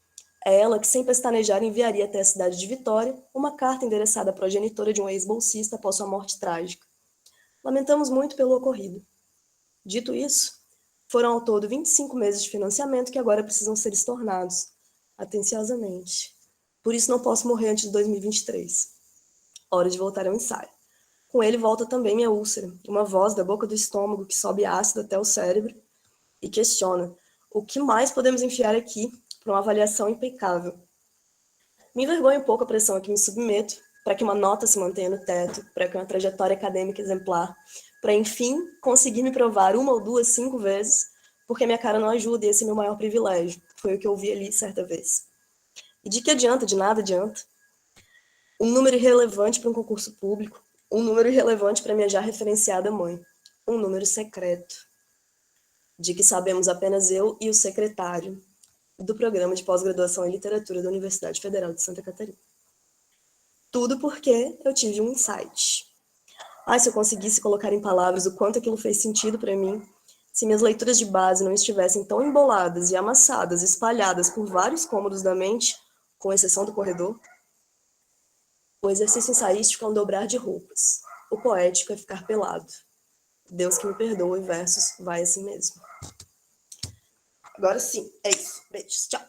É ela que, sem pestanejar, enviaria até a cidade de Vitória uma carta endereçada à progenitora de um ex-bolsista após sua morte trágica. Lamentamos muito pelo ocorrido. Dito isso, foram ao todo 25 meses de financiamento que agora precisam ser estornados, atenciosamente. Por isso não posso morrer antes de 2023. Hora de voltar ao ensaio. Com ele volta também minha úlcera, uma voz da boca do estômago que sobe ácido até o cérebro e questiona: o que mais podemos enfiar aqui para uma avaliação impecável? Me envergonha um pouco a pressão a que me submeto, para que uma nota se mantenha no teto, para que uma trajetória acadêmica exemplar, para, enfim, conseguir me provar 1 ou 2, 5 vezes, porque minha cara não ajuda e esse é meu maior privilégio. Foi o que eu vi ali certa vez. E de que adianta? De nada adianta. Um número irrelevante para um concurso público, um número irrelevante para minha já referenciada mãe, um número secreto, de que sabemos apenas eu e o secretário do Programa de Pós-Graduação em Literatura da Universidade Federal de Santa Catarina. Tudo porque eu tive um insight. Se eu conseguisse colocar em palavras o quanto aquilo fez sentido para mim, se minhas leituras de base não estivessem tão emboladas e amassadas, espalhadas por vários cômodos da mente, com exceção do corredor. O exercício ensaístico é um dobrar de roupas. O poético é ficar pelado. Deus que me perdoe, versos, vai assim mesmo. Agora sim, é isso. Beijos, tchau.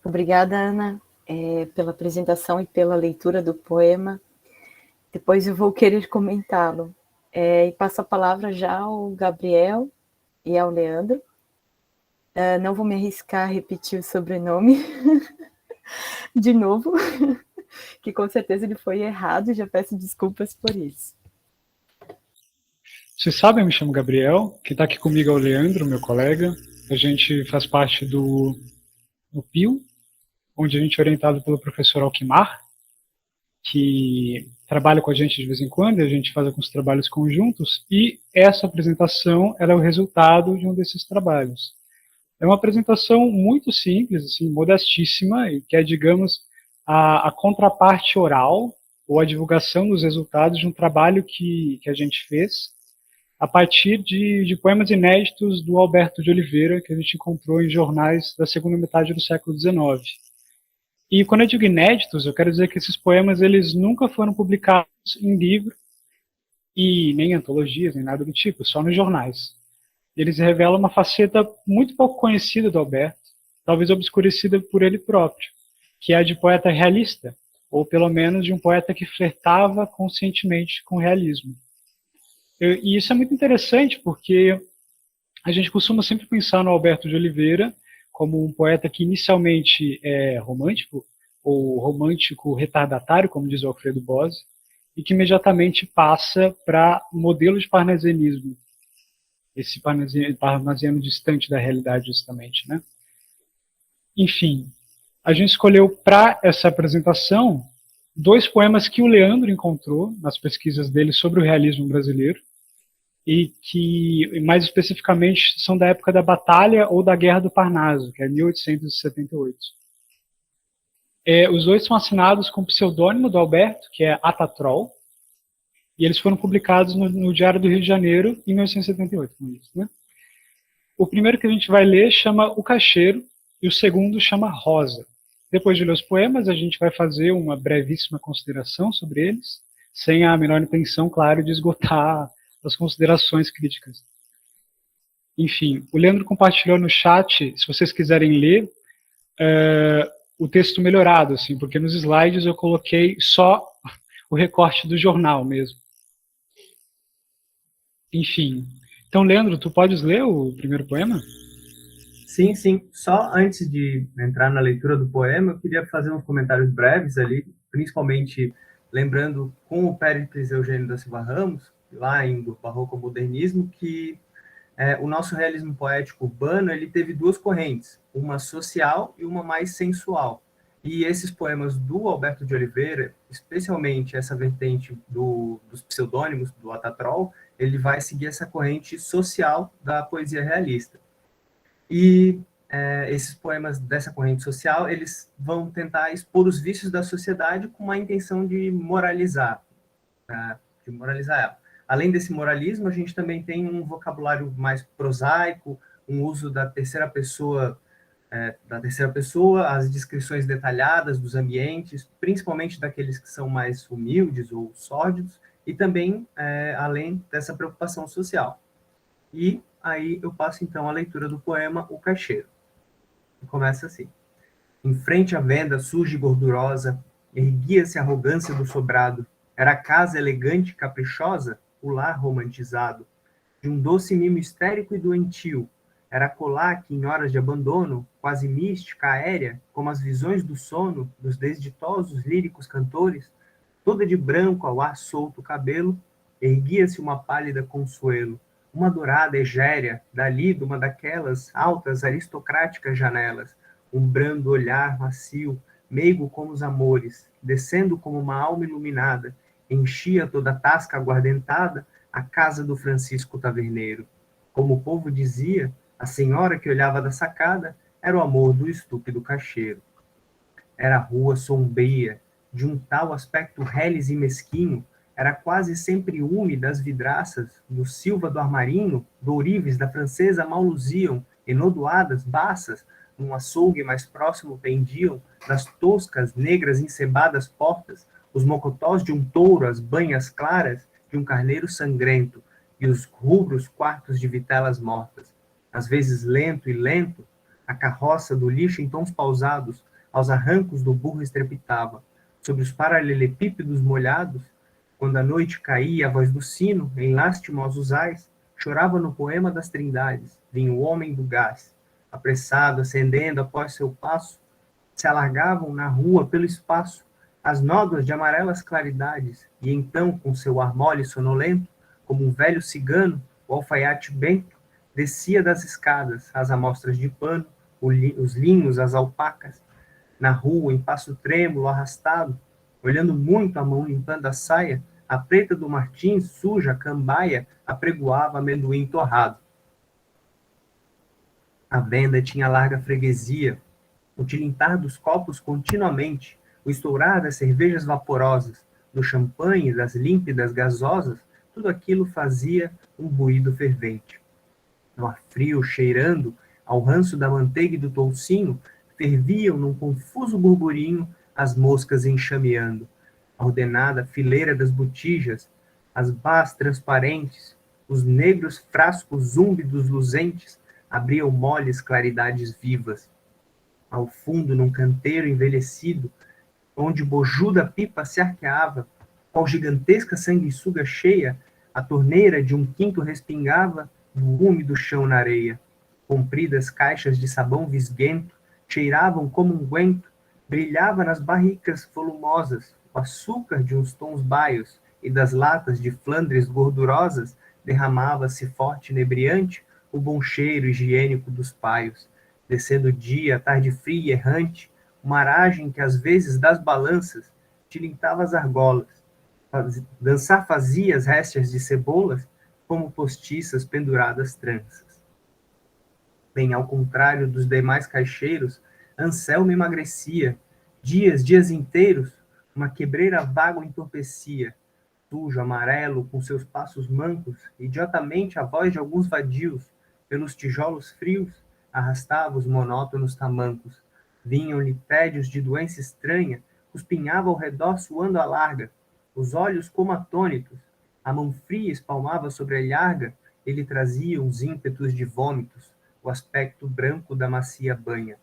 Obrigada, Ana, pela apresentação e pela leitura do poema. Depois eu vou querer comentá-lo. E passo a palavra já ao Gabriel e ao Leandro. Não vou me arriscar a repetir o sobrenome de novo, que com certeza ele foi errado, e já peço desculpas por isso. Vocês sabem, eu me chamo Gabriel, quem está aqui comigo é o Leandro, meu colega. A gente faz parte do PIO, onde a gente é orientado pelo professor Alquimar, que trabalha com a gente de vez em quando, e a gente faz alguns trabalhos conjuntos, e essa apresentação ela é o resultado de um desses trabalhos. É uma apresentação muito simples, assim, modestíssima, e que é, digamos, a contraparte oral, ou a divulgação dos resultados de um trabalho que a gente fez, a partir de poemas inéditos do Alberto de Oliveira, que a gente encontrou em jornais da segunda metade do século XIX. E quando eu digo inéditos, eu quero dizer que esses poemas eles nunca foram publicados em livro, e nem em antologias, nem nada do tipo, só nos jornais. Eles revelam uma faceta muito pouco conhecida do Alberto, talvez obscurecida por ele próprio, que é a de poeta realista, ou pelo menos de um poeta que flertava conscientemente com o realismo. E isso é muito interessante, porque a gente costuma sempre pensar no Alberto de Oliveira como um poeta que inicialmente é romântico, ou romântico retardatário, como diz o Alfredo Bose, e que imediatamente passa para o modelo de parnasianismo, esse parnasiano distante da realidade, justamente, né? Enfim, a gente escolheu para essa apresentação 2 poemas que o Leandro encontrou nas pesquisas dele sobre o realismo brasileiro, e que, mais especificamente, são da época da Batalha ou da Guerra do Parnaso, que é 1878. Os 2 são assinados com o pseudônimo do Alberto, que é Atatrol, e eles foram publicados no Diário do Rio de Janeiro, em 1878. Como isso, né? O primeiro que a gente vai ler chama O Cacheiro, e o segundo chama Rosa. Depois de ler os poemas, a gente vai fazer uma brevíssima consideração sobre eles, sem a menor intenção, claro, de esgotar as considerações críticas. Enfim, o Leandro compartilhou no chat, se vocês quiserem ler, o texto melhorado, assim, porque nos slides eu coloquei só o recorte do jornal mesmo. Enfim. Então, Leandro, tu podes ler o primeiro poema? Sim, sim. Só antes de entrar na leitura do poema, eu queria fazer uns comentários breves ali, principalmente lembrando com o Péricles Eugênio da Silva Ramos, lá em Do Barroco ao Modernismo, que o nosso realismo poético urbano ele teve duas correntes, uma social e uma mais sensual. E esses poemas do Alberto de Oliveira, especialmente essa vertente dos pseudônimos, do Atatrol, ele vai seguir essa corrente social da poesia realista. E esses poemas dessa corrente social, eles vão tentar expor os vícios da sociedade com uma intenção de moralizar ela. Além desse moralismo, a gente também tem um vocabulário mais prosaico, um uso da terceira pessoa, as descrições detalhadas dos ambientes, principalmente daqueles que são mais humildes ou sórdidos, e também além dessa preocupação social. E aí eu passo então a leitura do poema O Caixeiro. Começa assim. Em frente à venda suja e gordurosa, erguia-se a arrogância do sobrado. Era a casa elegante e caprichosa, o lar romantizado. De um doce mimo histérico e doentio. Era colar que, em horas de abandono, quase mística, aérea, como as visões do sono dos desditosos líricos cantores, toda de branco ao ar solto o cabelo, erguia-se uma pálida consuelo, uma dourada egéria, dali de uma daquelas altas aristocráticas janelas, um brando olhar macio, meigo como os amores, descendo como uma alma iluminada, enchia toda a tasca aguardentada a casa do Francisco Taverneiro. Como o povo dizia, a senhora que olhava da sacada era o amor do estúpido caixeiro. Era a rua sombria, de um tal aspecto reles e mesquinho, era quase sempre úmida as vidraças do Silva do Armarinho, do Ourives da Francesa mal luziam, enodoadas, baças, num açougue mais próximo pendiam, das toscas, negras, encebadas portas, os mocotós de um touro, as banhas claras de um carneiro sangrento, e os rubros quartos de vitelas mortas. Às vezes lento e lento, a carroça do lixo em tons pausados, aos arrancos do burro estrepitava. Sobre os paralelepípedos molhados, quando a noite caía a voz do sino, em lastimosos ais, chorava no poema das trindades, vinha o homem do gás. Apressado, acendendo após seu passo, se alargavam na rua pelo espaço as nódoas de amarelas claridades, e então, com seu ar mole e sonolento, como um velho cigano, o alfaiate bento, descia das escadas as amostras de pano, os linhos, as alpacas, na rua, em passo trêmulo, arrastado, olhando muito a mão limpando a saia, a preta do Martins, suja, cambaia, apregoava amendoim torrado. A venda tinha larga freguesia, o tilintar dos copos continuamente, o estourar das cervejas vaporosas, do champanhe, das límpidas gasosas, tudo aquilo fazia um buído fervente. No ar frio, cheirando ao ranço da manteiga e do toucinho, ferviam num confuso burburinho as moscas enxameando. A ordenada fileira das botijas, as bás transparentes, os negros frascos úmidos luzentes abriam moles claridades vivas. Ao fundo, num canteiro envelhecido, onde bojuda pipa se arqueava, qual gigantesca sanguessuga cheia, a torneira de um quinto respingava no úmido chão na areia. Compridas caixas de sabão visguento cheiravam como unguento, brilhava nas barricas volumosas o açúcar de uns tons baios, e das latas de Flandres gordurosas derramava-se forte e inebriante o bom cheiro higiênico dos paios. Descendo o dia, a tarde fria e errante, uma aragem que às vezes das balanças tilintava as argolas, dançar fazia as réstias de cebolas como postiças penduradas tranças. Bem ao contrário dos demais caixeiros, Anselmo emagrecia, dias inteiros, uma quebreira vaga o entorpecia, sujo, amarelo, com seus passos mancos, idiotamente a voz de alguns vadios, pelos tijolos frios, arrastava os monótonos tamancos. Vinham-lhe tédios de doença estranha, cuspinhava ao redor suando a larga, os olhos como atônitos, a mão fria espalmava sobre a lharga, ele trazia uns ímpetos de vômitos, o aspecto branco da macia banha.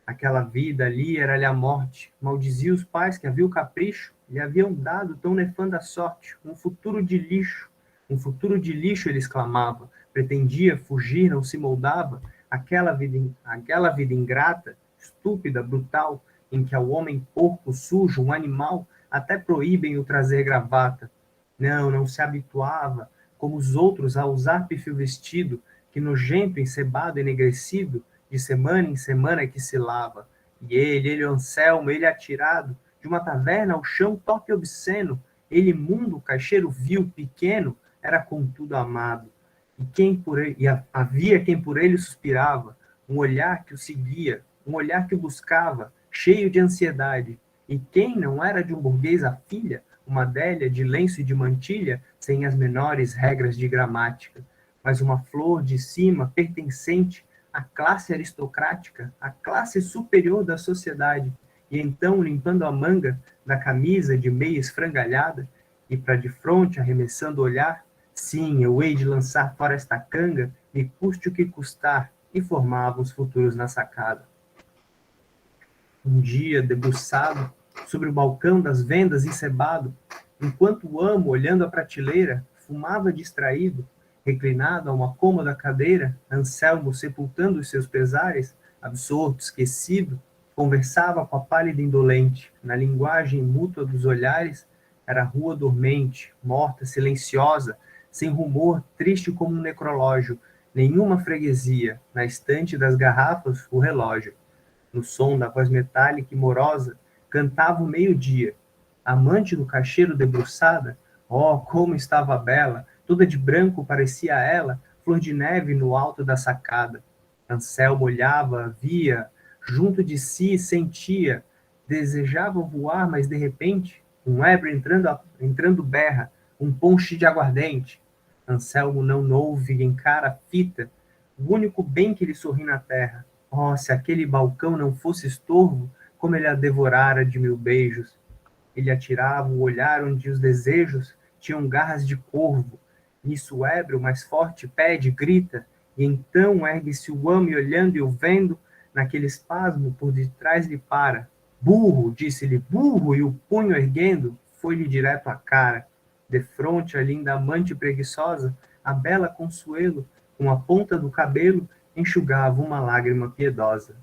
Aquela vida ali era-lhe a morte, maldizia os pais que havia o capricho, lhe haviam dado tão nefanda sorte, um futuro de lixo, ele exclamava, pretendia fugir, não se moldava, aquela vida ingrata, estúpida, brutal, em que ao homem porco, sujo, um animal, até proíbem o trazer gravata. Não se habituava, como os outros, a usar perfil vestido, que nojento, encebado, enegrecido, de semana em semana que se lava. E ele, o Anselmo, ele atirado, de uma taverna ao chão, toque obsceno, ele imundo, caixeiro vil, pequeno, era contudo amado. Havia quem por ele suspirava, um olhar que o seguia, um olhar que o buscava, cheio de ansiedade. E quem não era de um burguês a filha, uma Adélia de lenço e de mantilha, sem as menores regras de gramática, mas uma flor de cima pertencente à classe aristocrática, à classe superior da sociedade, e então, limpando a manga da camisa de meia esfrangalhada, e para de fronte arremessando o olhar, sim, eu hei de lançar fora esta canga, me custe o que custar, e formava os futuros na sacada. Um dia, debruçado, sobre o balcão das vendas encebado, enquanto o amo, olhando a prateleira, fumava distraído, reclinado a uma cômoda cadeira, Anselmo, sepultando os seus pesares, absorto, esquecido, conversava com a pálida indolente, na linguagem mútua dos olhares, era a rua dormente, morta, silenciosa, sem rumor, triste como um necrológio, nenhuma freguesia, na estante das garrafas, o relógio. No som da voz metálica e morosa, cantava o meio-dia. Amante do caixeiro debruçada, oh, como estava bela, toda de branco parecia a ela, flor de neve no alto da sacada. Anselmo olhava, via, junto de si sentia, desejava voar, mas de repente, um ébrio entrando berra, um ponche de aguardente. Anselmo não ouve e encara a fita, o único bem que lhe sorri na terra. Oh, se aquele balcão não fosse estorvo, como ele a devorara de 1000 beijos. Ele atirava o olhar onde os desejos tinham garras de corvo. Nisso o ébrio, mais forte, pede, grita, e então ergue-se o amo e olhando e o vendo, naquele espasmo por detrás lhe para. Burro, disse-lhe, burro, e o punho erguendo, foi-lhe direto à cara. Defronte a linda amante preguiçosa, a bela Consuelo, com a ponta do cabelo, enxugava uma lágrima piedosa.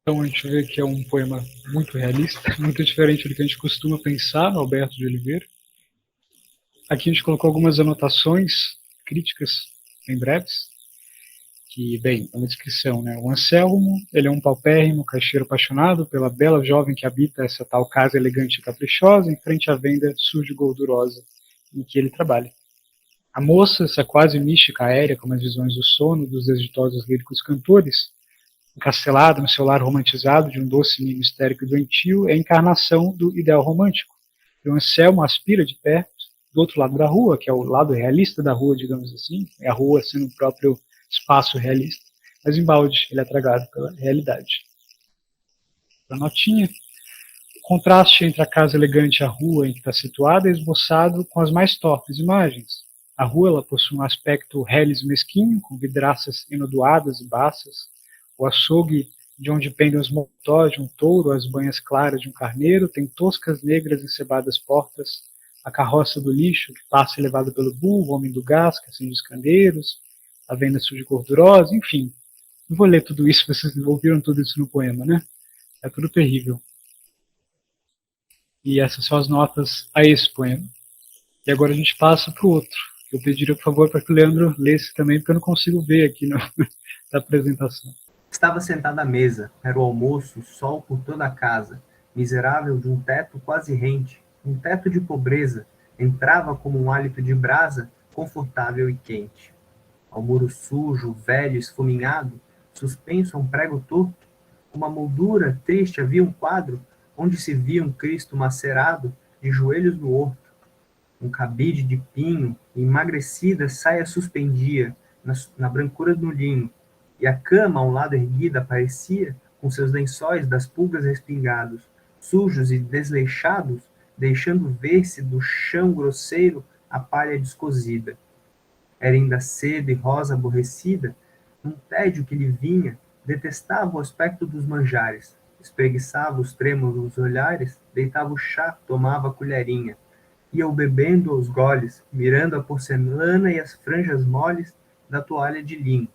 Então a gente vê que é um poema muito realista, muito diferente do que a gente costuma pensar no Alberto de Oliveira. Aqui a gente colocou algumas anotações críticas bem breves, que, bem, é uma descrição, né? O Anselmo, ele é um paupérrimo caixeiro apaixonado pela bela jovem que habita essa tal casa elegante e caprichosa, em frente à venda suja e gordurosa em que ele trabalha. A moça, essa quase mística aérea, como as visões do sono dos desditosos líricos cantores, encastelada no seu lar romantizado de um doce mimo histérico e doentio, é a encarnação do ideal romântico. E o Anselmo aspira de perto, do outro lado da rua, que é o lado realista da rua, digamos assim, é a rua sendo o próprio espaço realista, mas embalde ele é tragado pela realidade. A notinha, o contraste entre a casa elegante e a rua em que está situada é esboçado com as mais torpes imagens. A rua ela possui um aspecto reles mesquinho, com vidraças enodoadas e baças, o açougue de onde pendem os motós de um touro, as banhas claras de um carneiro, tem toscas negras encebadas portas, a carroça do lixo que passa levado pelo burro, o homem do gás que acende os candeiros, a venda suja e gordurosa, enfim. Não vou ler tudo isso, vocês ouviram tudo isso no poema, né? É tudo terrível. E essas são as notas a esse poema. E agora a gente passa para o outro. Eu pediria, por favor, para que o Leandro lesse também, porque eu não consigo ver aqui na apresentação. Estava sentado à mesa, era o almoço, sol por toda a casa, miserável de um teto quase rente, um teto de pobreza, entrava como um hálito de brasa, confortável e quente. Ao muro sujo, velho, esfuminhado, suspenso a um prego torto, uma moldura triste havia um quadro, onde se via um Cristo macerado, de joelhos no horto. Um cabide de pinho, emagrecida, saia suspendia na brancura do linho, e a cama ao lado erguida aparecia, com seus lençóis das pulgas respingados, sujos e desleixados, deixando ver-se do chão grosseiro a palha descosida. Era ainda cedo e Rosa aborrecida, num tédio que lhe vinha, detestava o aspecto dos manjares, espreguiçava os trêmulos olhares, deitava o chá, tomava a colherinha, ia-o bebendo aos goles, mirando a porcelana e as franjas moles da toalha de linho.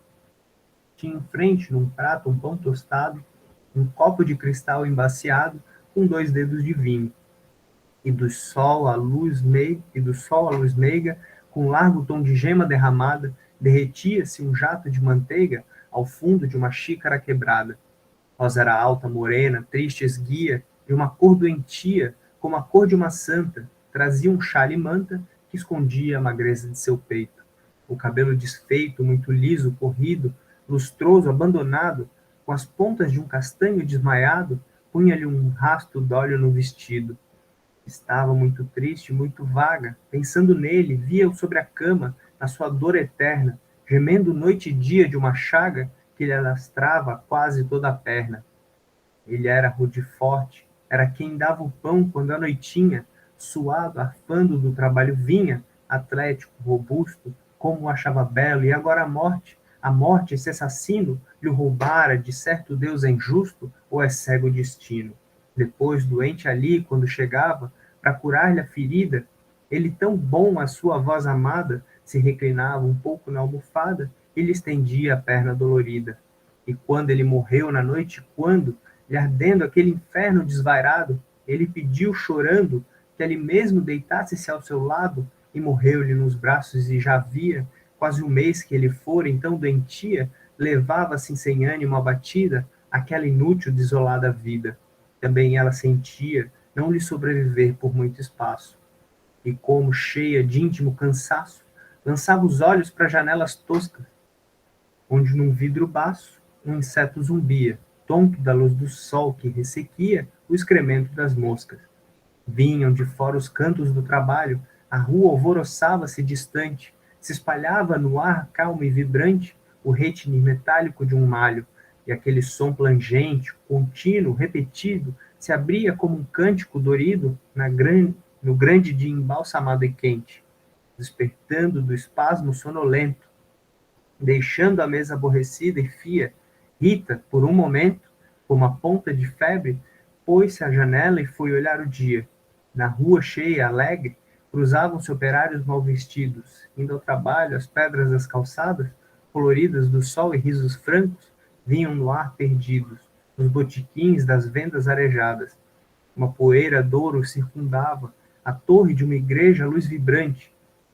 Tinha em frente, num prato, um pão tostado, um copo de cristal embaciado com 2 dedos de vinho. E do sol à luz meiga, com largo tom de gema derramada, derretia-se um jato de manteiga ao fundo de uma xícara quebrada. Rosa era alta, morena, triste, esguia, de uma cor doentia, como a cor de uma santa, trazia um chale manta que escondia a magreza de seu peito. O cabelo desfeito, muito liso, corrido, lustroso, abandonado, com as pontas de um castanho desmaiado, punha-lhe um rasto d'óleo no vestido. Estava muito triste, muito vaga, pensando nele, via-o sobre a cama, na sua dor eterna, gemendo noite e dia de uma chaga que lhe alastrava quase toda a perna. Ele era rude e forte, era quem dava o pão quando a noitinha, suado, arfando do trabalho vinha, atlético, robusto, como o achava belo, e agora a morte, esse assassino, lhe roubara, de certo Deus é injusto, ou é cego o destino. Depois, doente ali, quando chegava, para curar-lhe a ferida, ele tão bom a sua voz amada, se reclinava um pouco na almofada e lhe estendia a perna dolorida. E quando ele morreu na noite, quando, lhe ardendo aquele inferno desvairado, ele pediu chorando que ali mesmo deitasse-se ao seu lado, e morreu-lhe nos braços, e já havia quase um mês que ele fora, então doentia, levava-se sem ânimo abatida aquela inútil, desolada vida. Também ela sentia não lhe sobreviver por muito espaço. E como, cheia de íntimo cansaço, lançava os olhos para janelas toscas, onde num vidro baço um inseto zumbia, tonto da luz do sol que ressequia o excremento das moscas. Vinham de fora os cantos do trabalho, a rua alvoroçava-se distante, se espalhava no ar calmo e vibrante o retinir metálico de um malho, e aquele som plangente, contínuo, repetido, se abria como um cântico dorido no grande dia embalsamado e quente, despertando do espasmo sonolento, deixando a mesa aborrecida e fia. Rita, por um momento, como a ponta de febre, pôs-se à janela e foi olhar o dia. Na rua cheia, alegre, cruzavam-se operários mal vestidos, indo ao trabalho, as pedras das calçadas, coloridas do sol e risos francos, vinham no ar perdidos, nos botiquins das vendas arejadas. Uma poeira d'ouro circundava a torre de uma igreja, luz vibrante,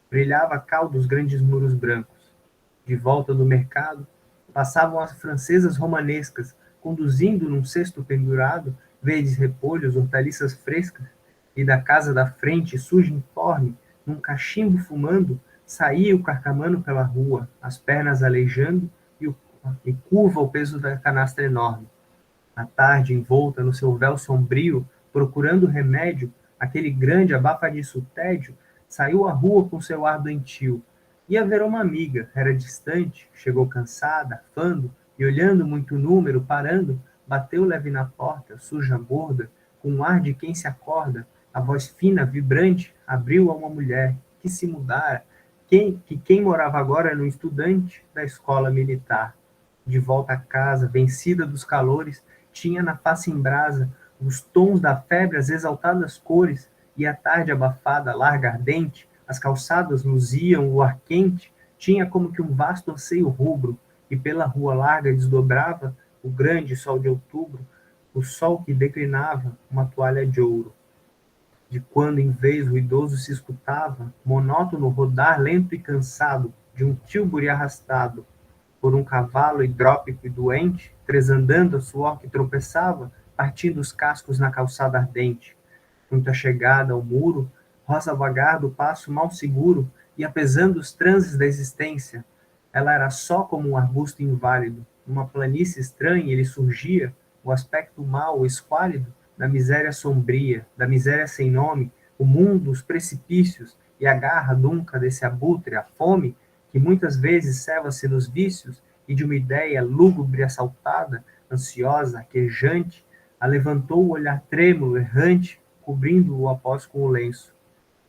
brilhava a cal dos grandes muros brancos. De volta do mercado, passavam as francesas romanescas, conduzindo num cesto pendurado verdes repolhos, hortaliças frescas, e da casa da frente, suja e informe, num cachimbo fumando, saía o carcamano pela rua, as pernas aleijando e curva o peso da canastra enorme. À tarde, envolta no seu véu sombrio, procurando remédio, aquele grande abafadiço tédio, saiu à rua com seu ar doentio. Ia ver uma amiga, era distante, chegou cansada, arfando, e olhando muito número, parando, bateu leve na porta, suja, gorda, com o ar de quem se acorda, a voz fina, vibrante, abriu a uma mulher que se mudara, quem morava agora no estudante da escola militar. De volta a casa, vencida dos calores, tinha na face em brasa os tons da febre, as exaltadas cores, e a tarde abafada, larga, ardente, as calçadas luziam o ar quente, tinha como que um vasto anseio rubro, e pela rua larga desdobrava o grande sol de outubro, o sol que declinava uma toalha de ouro. De quando em vez o idoso se escutava, monótono rodar lento e cansado, de um tílburi arrastado por um cavalo hidrópico e doente, tresandando a suor que tropeçava, partindo os cascos na calçada ardente. Muito chegada ao muro, Rosa vagar do passo mal seguro, e apesando os transes da existência, ela era só como um arbusto inválido, numa planície estranha ele surgia, o aspecto mau, esquálido, da miséria sombria, da miséria sem nome, o mundo, os precipícios, e a garra nunca desse abutre, a fome, que muitas vezes ceva-se nos vícios, e de uma ideia lúgubre assaltada, ansiosa, quejante, alevantou o olhar trêmulo, errante, cobrindo-o após com o lenço.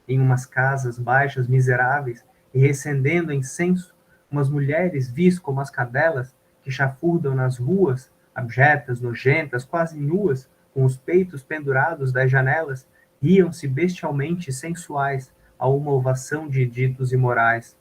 Em umas casas baixas, miseráveis, e recendendo incenso, umas mulheres vis como as cadelas, que chafurdam nas ruas, abjetas, nojentas, quase nuas, com os peitos pendurados das janelas, riam-se bestialmente sensuais a uma ovação de ditos imorais.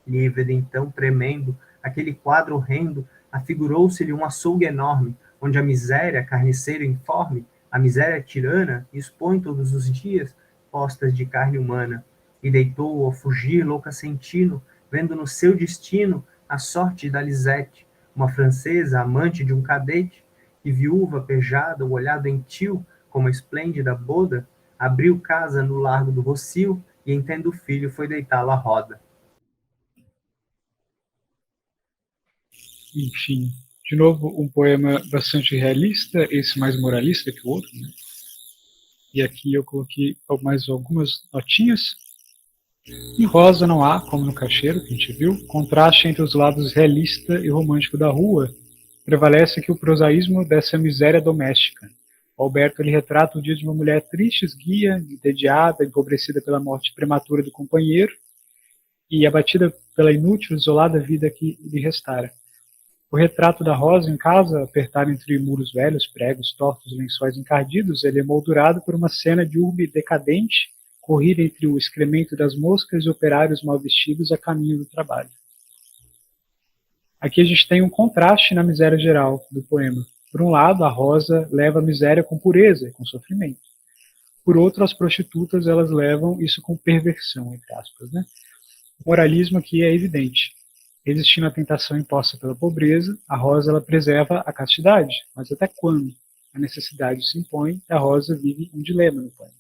Lívida, então, tremendo, aquele quadro horrendo, afigurou-se-lhe um açougue enorme, onde a miséria, carniceiro informe, a miséria tirana, expõe todos os dias postas de carne humana, e deitou ao fugir louca sentino, vendo no seu destino a sorte da Lisette, uma francesa, amante de um cadete, e viúva pejada, o olhar doentio, como a esplêndida boda, abriu casa no largo do Rocio, e entendo o filho foi deitá-lo à roda. Enfim, de novo, um poema bastante realista, esse mais moralista que o outro, né? E aqui eu coloquei mais algumas notinhas. Em rosa não há, como no Cacheiro, que a gente viu, contraste entre os lados realista e romântico da rua. Prevalece aqui o prosaísmo dessa miséria doméstica. O Alberto ele retrata o dia de uma mulher triste, esguia, entediada, empobrecida pela morte prematura do companheiro e abatida pela inútil, isolada vida que lhe restara. O retrato da Rosa em casa, apertado entre muros velhos, pregos, tortos, lençóis encardidos, ele é moldurado por uma cena de urbe decadente, corrida entre o excremento das moscas e operários mal vestidos a caminho do trabalho. Aqui a gente tem um contraste na miséria geral do poema. Por um lado, a Rosa leva a miséria com pureza e com sofrimento. Por outro, as prostitutas elas levam isso com perversão, entre aspas, né? O moralismo aqui é evidente. Resistindo à tentação imposta pela pobreza, a Rosa ela preserva a castidade. Mas até quando a necessidade se impõe, a Rosa vive um dilema no poema.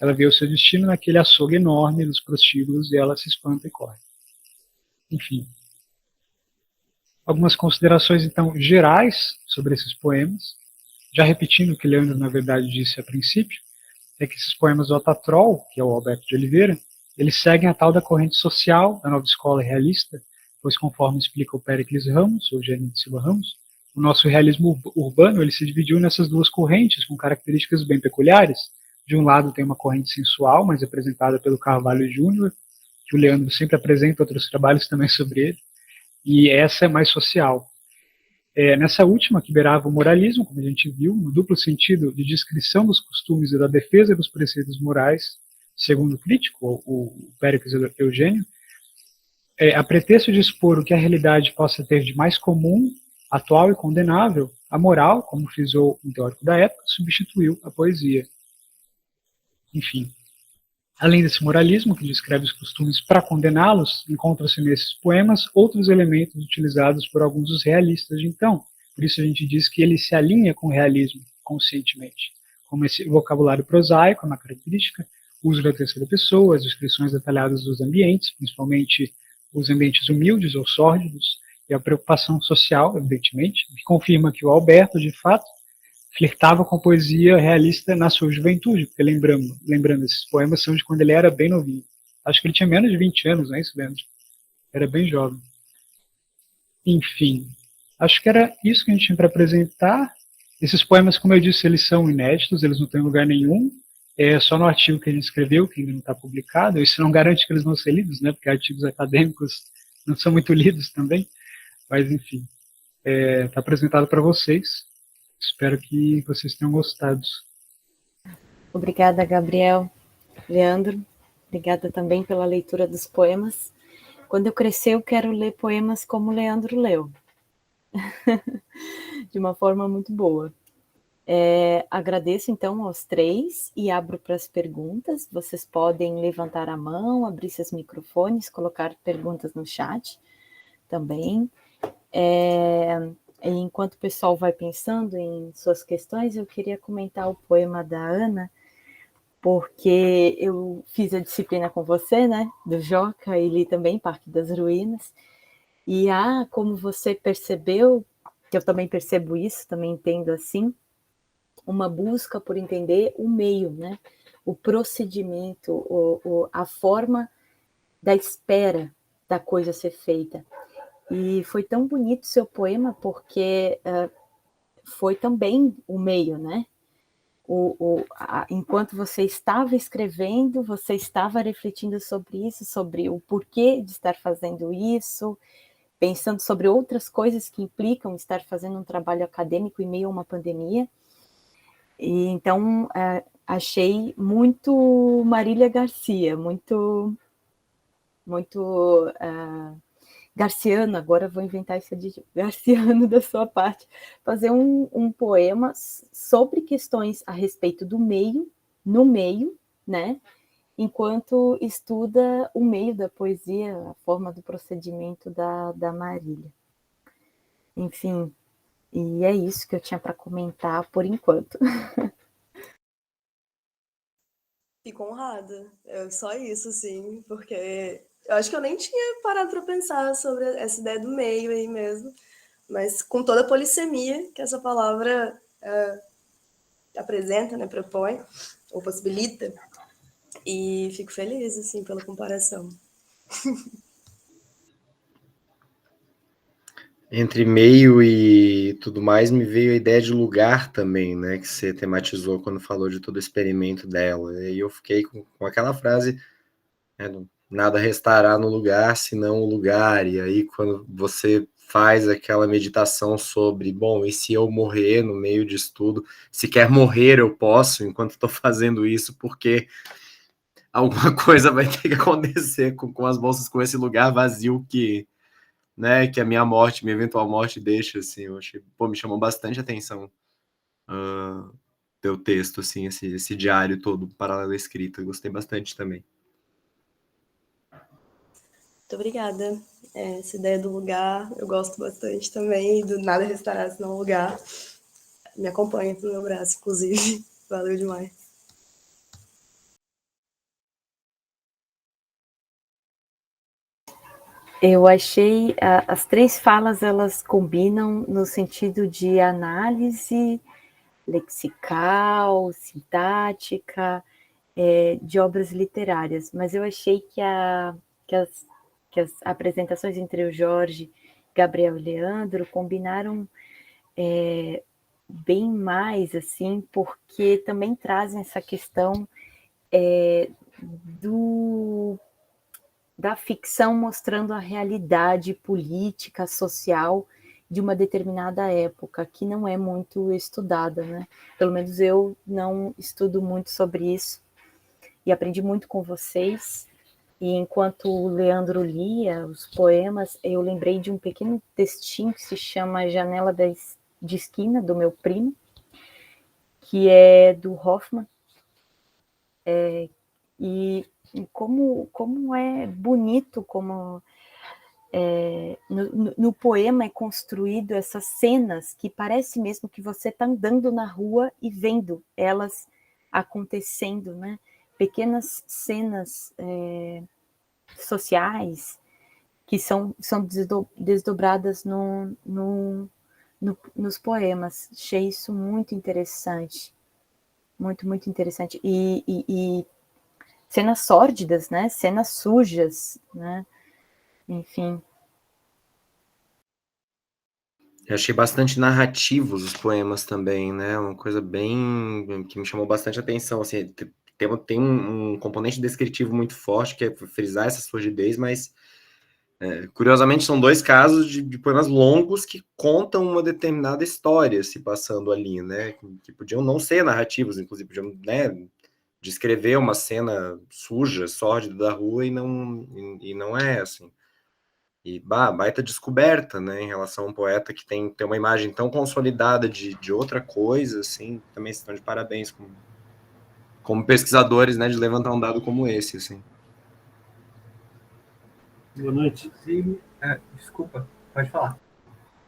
Ela vê o seu destino naquele açougue enorme dos prostíbulos e ela se espanta e corre. Enfim. Algumas considerações, então, gerais sobre esses poemas. Já repetindo o que Leandro, na verdade, disse a princípio, é que esses poemas do Atatrol, que é o Alberto de Oliveira, eles seguem a tal da corrente social da nova escola realista, pois conforme explica o Péricles Ramos, ou Eugênio de Silva Ramos, o nosso realismo urbano ele se dividiu nessas duas correntes, com características bem peculiares. De um lado tem uma corrente sensual, mais representada pelo Carvalho Júnior, que o Leandro sempre apresenta outros trabalhos também sobre ele, e essa é mais social. Nessa última, que beirava o moralismo, como a gente viu, no duplo sentido de descrição dos costumes e da defesa dos preceitos morais, segundo o crítico, o Péricles Eugênio, a pretexto de expor o que a realidade possa ter de mais comum, atual e condenável, a moral, como frisou um teórico da época, substituiu a poesia. Enfim, além desse moralismo que descreve os costumes para condená-los, encontram-se nesses poemas outros elementos utilizados por alguns dos realistas de então. Por isso a gente diz que ele se alinha com o realismo conscientemente, como esse vocabulário prosaico, uma característica, o uso da terceira pessoa, as descrições detalhadas dos ambientes, principalmente os ambientes humildes ou sórdidos, e a preocupação social, evidentemente, que confirma que o Alberto, de fato, flertava com a poesia realista na sua juventude, porque lembrando, esses poemas são de quando ele era bem novinho. Acho que ele tinha menos de 20 anos, não é isso, Leandro? Era bem jovem. Enfim, acho que era isso que a gente tinha para apresentar. Esses poemas, como eu disse, eles são inéditos, eles não têm lugar nenhum. É só no artigo que a gente escreveu, que ainda não está publicado. Isso não garante que eles vão ser lidos, né? Porque artigos acadêmicos não são muito lidos também. Mas, enfim, está apresentado para vocês. Espero que vocês tenham gostado. Obrigada, Gabriel. Leandro, obrigada também pela leitura dos poemas. Quando eu crescer, eu quero ler poemas como o Leandro leu. De uma forma muito boa. Agradeço, então, aos três e abro para as perguntas. Vocês podem levantar a mão, abrir seus microfones, colocar perguntas no chat também. Enquanto o pessoal vai pensando em suas questões, eu queria comentar o poema da Ana, porque eu fiz a disciplina com você, né, do Joca, e li também Parque das Ruínas, e como você percebeu, que eu também percebo isso, também entendo assim, uma busca por entender o meio, né, o procedimento, a forma da espera da coisa ser feita. E foi tão bonito seu poema, porque foi também o meio, né? Enquanto você estava escrevendo, você estava refletindo sobre isso, sobre o porquê de estar fazendo isso, pensando sobre outras coisas que implicam estar fazendo um trabalho acadêmico em meio a uma pandemia. E então, achei muito Marília Garcia, muito Garciano, agora vou inventar esse adjetivo, Garciano da sua parte, fazer um poema sobre questões a respeito do meio, no meio, né? Enquanto estuda o meio da poesia, a forma do procedimento da Marília. Enfim, e é isso que eu tinha para comentar por enquanto. Fico honrada. Só isso, sim, porque eu acho que eu nem tinha parado para pensar sobre essa ideia do meio aí mesmo, mas com toda a polissemia que essa palavra apresenta, né, propõe, ou possibilita, e fico feliz, assim, pela comparação. Entre meio e tudo mais, me veio a ideia de lugar também, né? Que você tematizou quando falou de todo o experimento dela. E aí eu fiquei com aquela frase, né, nada restará no lugar senão o lugar. E aí quando você faz aquela meditação sobre, bom, e se eu morrer no meio disso tudo? Se quer morrer, eu posso, enquanto estou fazendo isso, porque alguma coisa vai ter que acontecer com as bolsas, com esse lugar vazio que, né, que a minha morte, minha eventual morte deixa, assim, eu achei, pô, me chamou bastante atenção teu texto, assim, esse diário todo, paralelo à escrita, eu gostei bastante também. Muito obrigada. Essa ideia do lugar, eu gosto bastante também, do nada restará senão lugar. Me acompanha no meu braço, inclusive. Valeu demais. Eu achei as três falas, elas combinam no sentido de análise lexical, sintática, de obras literárias, mas eu achei que as apresentações entre o Jorge, Gabriel e Leandro combinaram bem mais, assim, porque também trazem essa questão da ficção mostrando a realidade política, social de uma determinada época, que não é muito estudada, né? Pelo menos eu não estudo muito sobre isso, e aprendi muito com vocês. E enquanto o Leandro lia os poemas, eu lembrei de um pequeno textinho que se chama Janela de Esquina, do meu primo, que é do Hoffman. E como é bonito, como no poema é construído essas cenas que parece mesmo que você está andando na rua e vendo elas acontecendo, né? Pequenas cenas sociais que são desdobradas nos poemas. Achei isso muito interessante. Muito, muito interessante. E cenas sórdidas, né? Cenas sujas, né? Enfim. Eu achei bastante narrativos os poemas também, né? Uma coisa bem que me chamou bastante atenção, assim, tem um componente descritivo muito forte, que é frisar essa sordidez, mas curiosamente são dois casos de poemas longos que contam uma determinada história se passando ali, né? Que podiam não ser narrativos, inclusive podiam, né, descrever uma cena suja, sórdida da rua e não é assim. E baita descoberta, né, em relação a um poeta que tem uma imagem tão consolidada de outra coisa, assim, também estão de parabéns como pesquisadores, né, de levantar um dado como esse, assim. Boa noite. Desculpa, pode falar.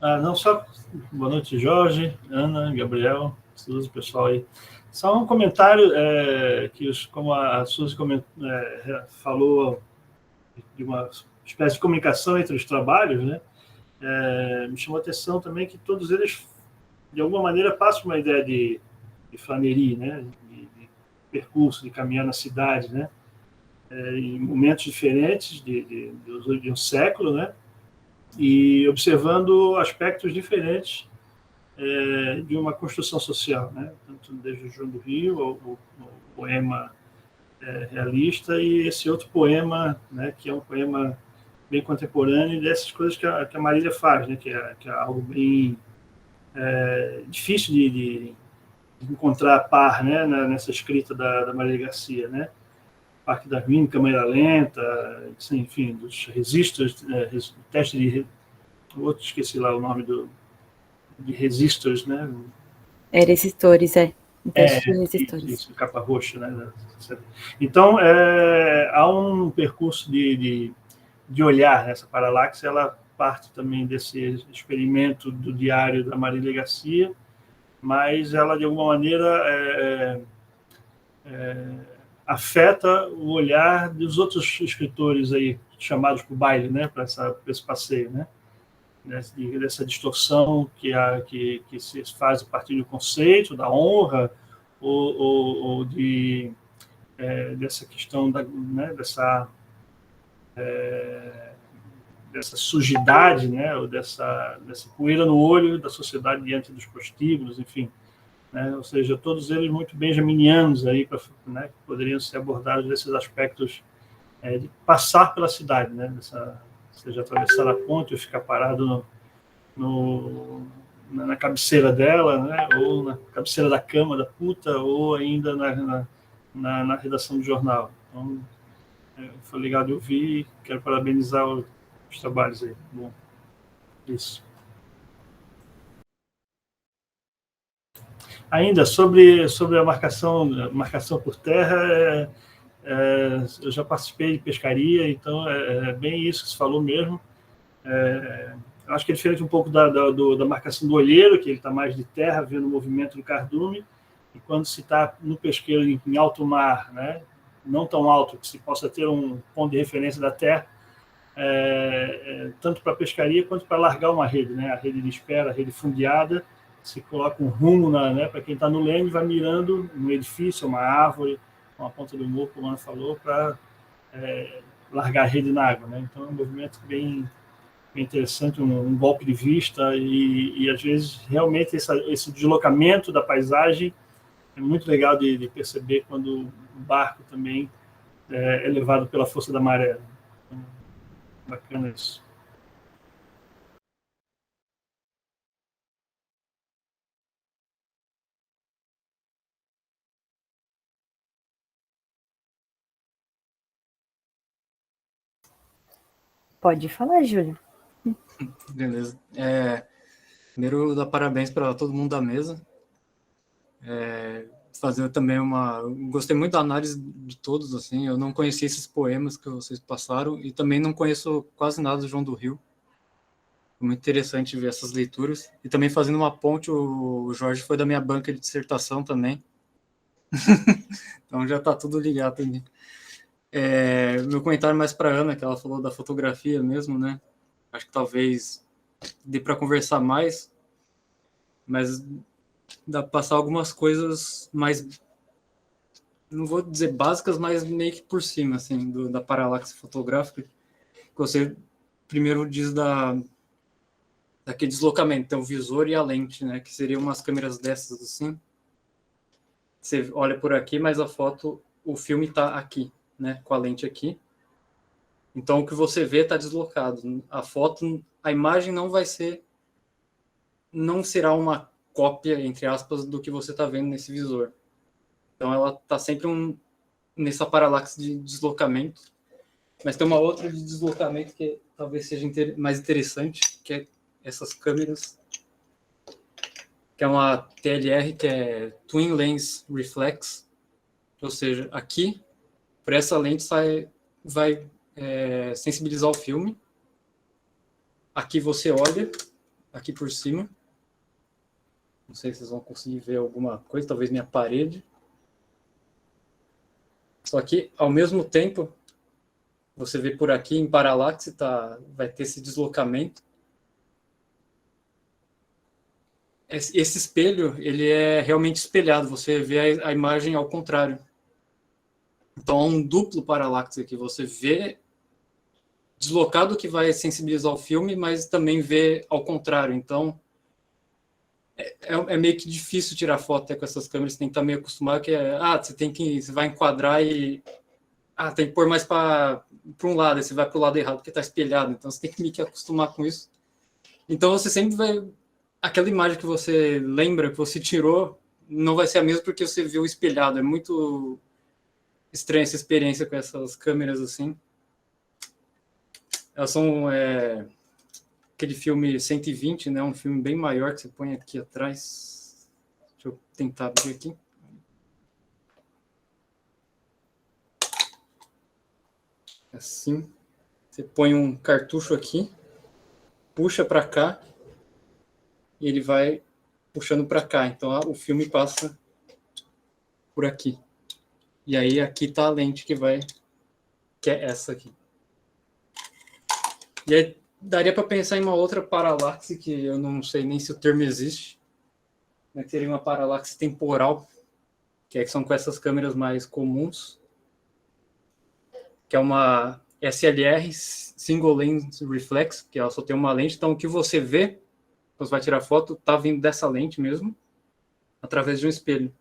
Não só boa noite, Jorge, Ana, Gabriel, Suzy, pessoal aí. Só um comentário que, como a Suzy falou, de uma espécie de comunicação entre os trabalhos, né? Me chamou a atenção também que todos eles, de alguma maneira, passam uma ideia de flanerie, né? percurso, de caminhar na cidade, né? Em momentos diferentes de um século, né? E observando aspectos diferentes de uma construção social, né? Tanto desde o João do Rio, o poema realista, e esse outro poema, né? Que é um poema bem contemporâneo, dessas coisas que a Marília faz, né? Que é algo bem difícil de encontrar par, né? Nessa escrita da Marília Garcia, né? Parque da Ruína, Câmera Lenta, enfim, dos resistors, teste de... outro, esqueci lá o nome de resistors, né? Resistores, teste de resistores. Isso, capa roxa, né? Então, há um percurso de olhar nessa paralaxe, ela parte também desse experimento do diário da Marília Garcia, mas ela, de alguma maneira, afeta o olhar dos outros escritores aí, chamados para o baile, né? Para esse passeio, né? Dessa distorção que se faz a partir do conceito, da honra, ou dessa questão né, dessa sujidade, né, ou dessa poeira no olho da sociedade diante dos prostíbulos, enfim. Né, ou seja, todos eles muito benjaminianos, aí, né, que poderiam ser abordados desses aspectos de passar pela cidade, né, seja atravessar a ponte ou ficar parado na cabeceira dela, né, ou na cabeceira da cama da puta, ou ainda na redação do jornal. Então, foi legal de ouvir e quero parabenizar os trabalhos aí. Bom, isso. Ainda sobre a marcação por terra, eu já participei de pescaria, então é bem isso que se falou mesmo. Eu acho que é diferente um pouco da marcação do olheiro, que ele está mais de terra, vendo o movimento do cardume, e quando se está no pesqueiro em alto mar, né, não tão alto que se possa ter um ponto de referência da terra, tanto para pescaria quanto para largar uma rede, né, a rede de espera, a rede fundeada, se coloca um rumo, né, para quem está no leme, vai mirando um edifício, uma árvore, uma ponta do morro, como a Ana falou, para largar a rede na água. Né? Então é um movimento bem interessante, um golpe de vista, e às vezes realmente esse deslocamento da paisagem é muito legal de perceber quando o barco também é levado pela força da maré. Então, bacana isso. Pode falar, Júlio. Beleza. Primeiro, dar parabéns para todo mundo da mesa. Fazer também gostei muito da análise de todos, assim. Eu não conhecia esses poemas que vocês passaram e também não conheço quase nada do João do Rio. Foi muito interessante ver essas leituras. E também fazendo uma ponte, o Jorge foi da minha banca de dissertação também. Então já está tudo ligado também. Meu comentário mais para a Ana, que ela falou da fotografia mesmo, né? Acho que talvez dê para conversar mais, mas dá para passar algumas coisas mais, não vou dizer básicas, mas meio que por cima, assim, da paralaxe fotográfica, que você primeiro diz daquele deslocamento, então o visor e a lente, né, que seriam umas câmeras dessas, assim, você olha por aqui, mas a foto, o filme está aqui, né, com a lente aqui, então o que você vê está deslocado, a foto, a imagem não será uma cópia, entre aspas, do que você está vendo nesse visor. Então ela está sempre nessa paralaxe de deslocamento. Mas tem uma outra de deslocamento que talvez seja mais interessante, que é essas câmeras, que é uma TLR, que é Twin Lens Reflex, ou seja, aqui, por essa lente vai sensibilizar o filme. Aqui você olha, aqui por cima. Não sei se vocês vão conseguir ver alguma coisa, talvez minha parede. Só que, ao mesmo tempo, você vê por aqui, em paralaxe, vai ter esse deslocamento. Esse espelho, ele é realmente espelhado, você vê a imagem ao contrário. Então, há um duplo paralaxe aqui. Você vê deslocado que vai sensibilizar o filme, mas também vê ao contrário. Então, é meio que difícil tirar foto até com essas câmeras. Você tem que estar meio acostumado que você vai enquadrar e tem que pôr mais para um lado, aí você vai para o lado errado porque está espelhado. Então, você tem que meio que acostumar com isso. Então, você sempre vai... Aquela imagem que você lembra, que você tirou, não vai ser a mesma porque você viu espelhado. É muito estranha essa experiência com essas câmeras assim. Elas são aquele filme 120, né? Um filme bem maior que você põe aqui atrás. Deixa eu tentar abrir aqui. Assim. Você põe um cartucho aqui, puxa para cá e ele vai puxando para cá. Então o filme passa por aqui. E aí aqui está a lente que é essa aqui. E aí daria para pensar em uma outra paralaxe que eu não sei nem se o termo existe, mas seria uma paralaxe temporal, que são com essas câmeras mais comuns, que é uma SLR, Single Lens Reflex, que ela só tem uma lente. Então o que você vê, você vai tirar foto, está vindo dessa lente mesmo, através de um espelho.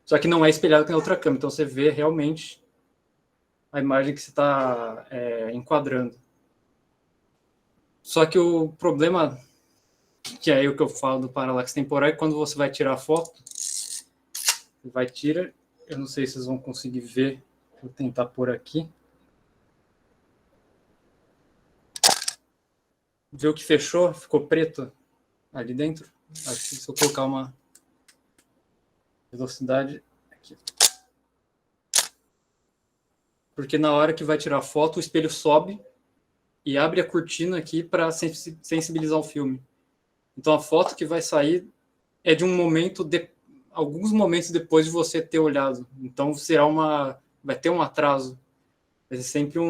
Só que não é espelhado com a outra câmera, então você vê realmente a imagem que você está enquadrando. Só que o problema, que é aí o que eu falo do paralaxe temporal, é que quando você vai tirar a foto, eu não sei se vocês vão conseguir ver, vou tentar pôr aqui. Viu que fechou? Ficou preto ali dentro? Acho que se eu colocar uma velocidade aqui. Porque na hora que vai tirar a foto, o espelho sobe e abre a cortina aqui para sensibilizar o filme. Então a foto que vai sair é de um momento, alguns momentos depois de você ter olhado. Então vai ter um atraso. Vai ser sempre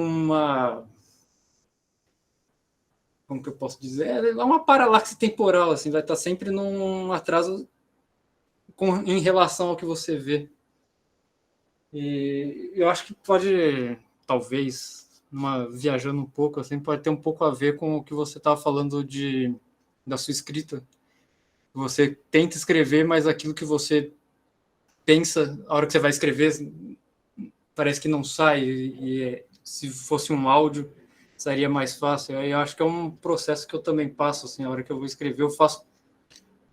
como que eu posso dizer? É uma paralaxe temporal, assim, vai estar sempre num atraso em relação ao que você vê. E eu acho que pode, talvez, viajando um pouco, assim, pode ter um pouco a ver com o que você estava falando da sua escrita. Você tenta escrever, mas aquilo que você pensa, a hora que você vai escrever, parece que não sai. E se fosse um áudio, seria mais fácil. Eu acho que é um processo que eu também passo, assim, a hora que eu vou escrever, eu faço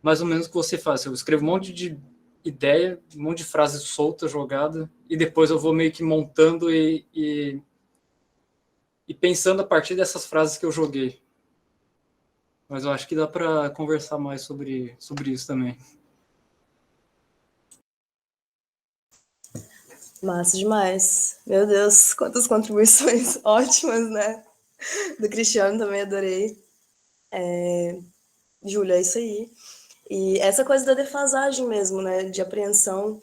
mais ou menos o que você faz. Eu escrevo um monte de ideia, um monte de frase solta, jogada, e depois eu vou meio que montando e pensando a partir dessas frases que eu joguei. Mas eu acho que dá para conversar mais sobre isso também. Massa demais. Meu Deus, quantas contribuições ótimas, né? Do Cristiano também adorei. Júlia, é isso aí. E essa coisa da defasagem mesmo, né? De apreensão.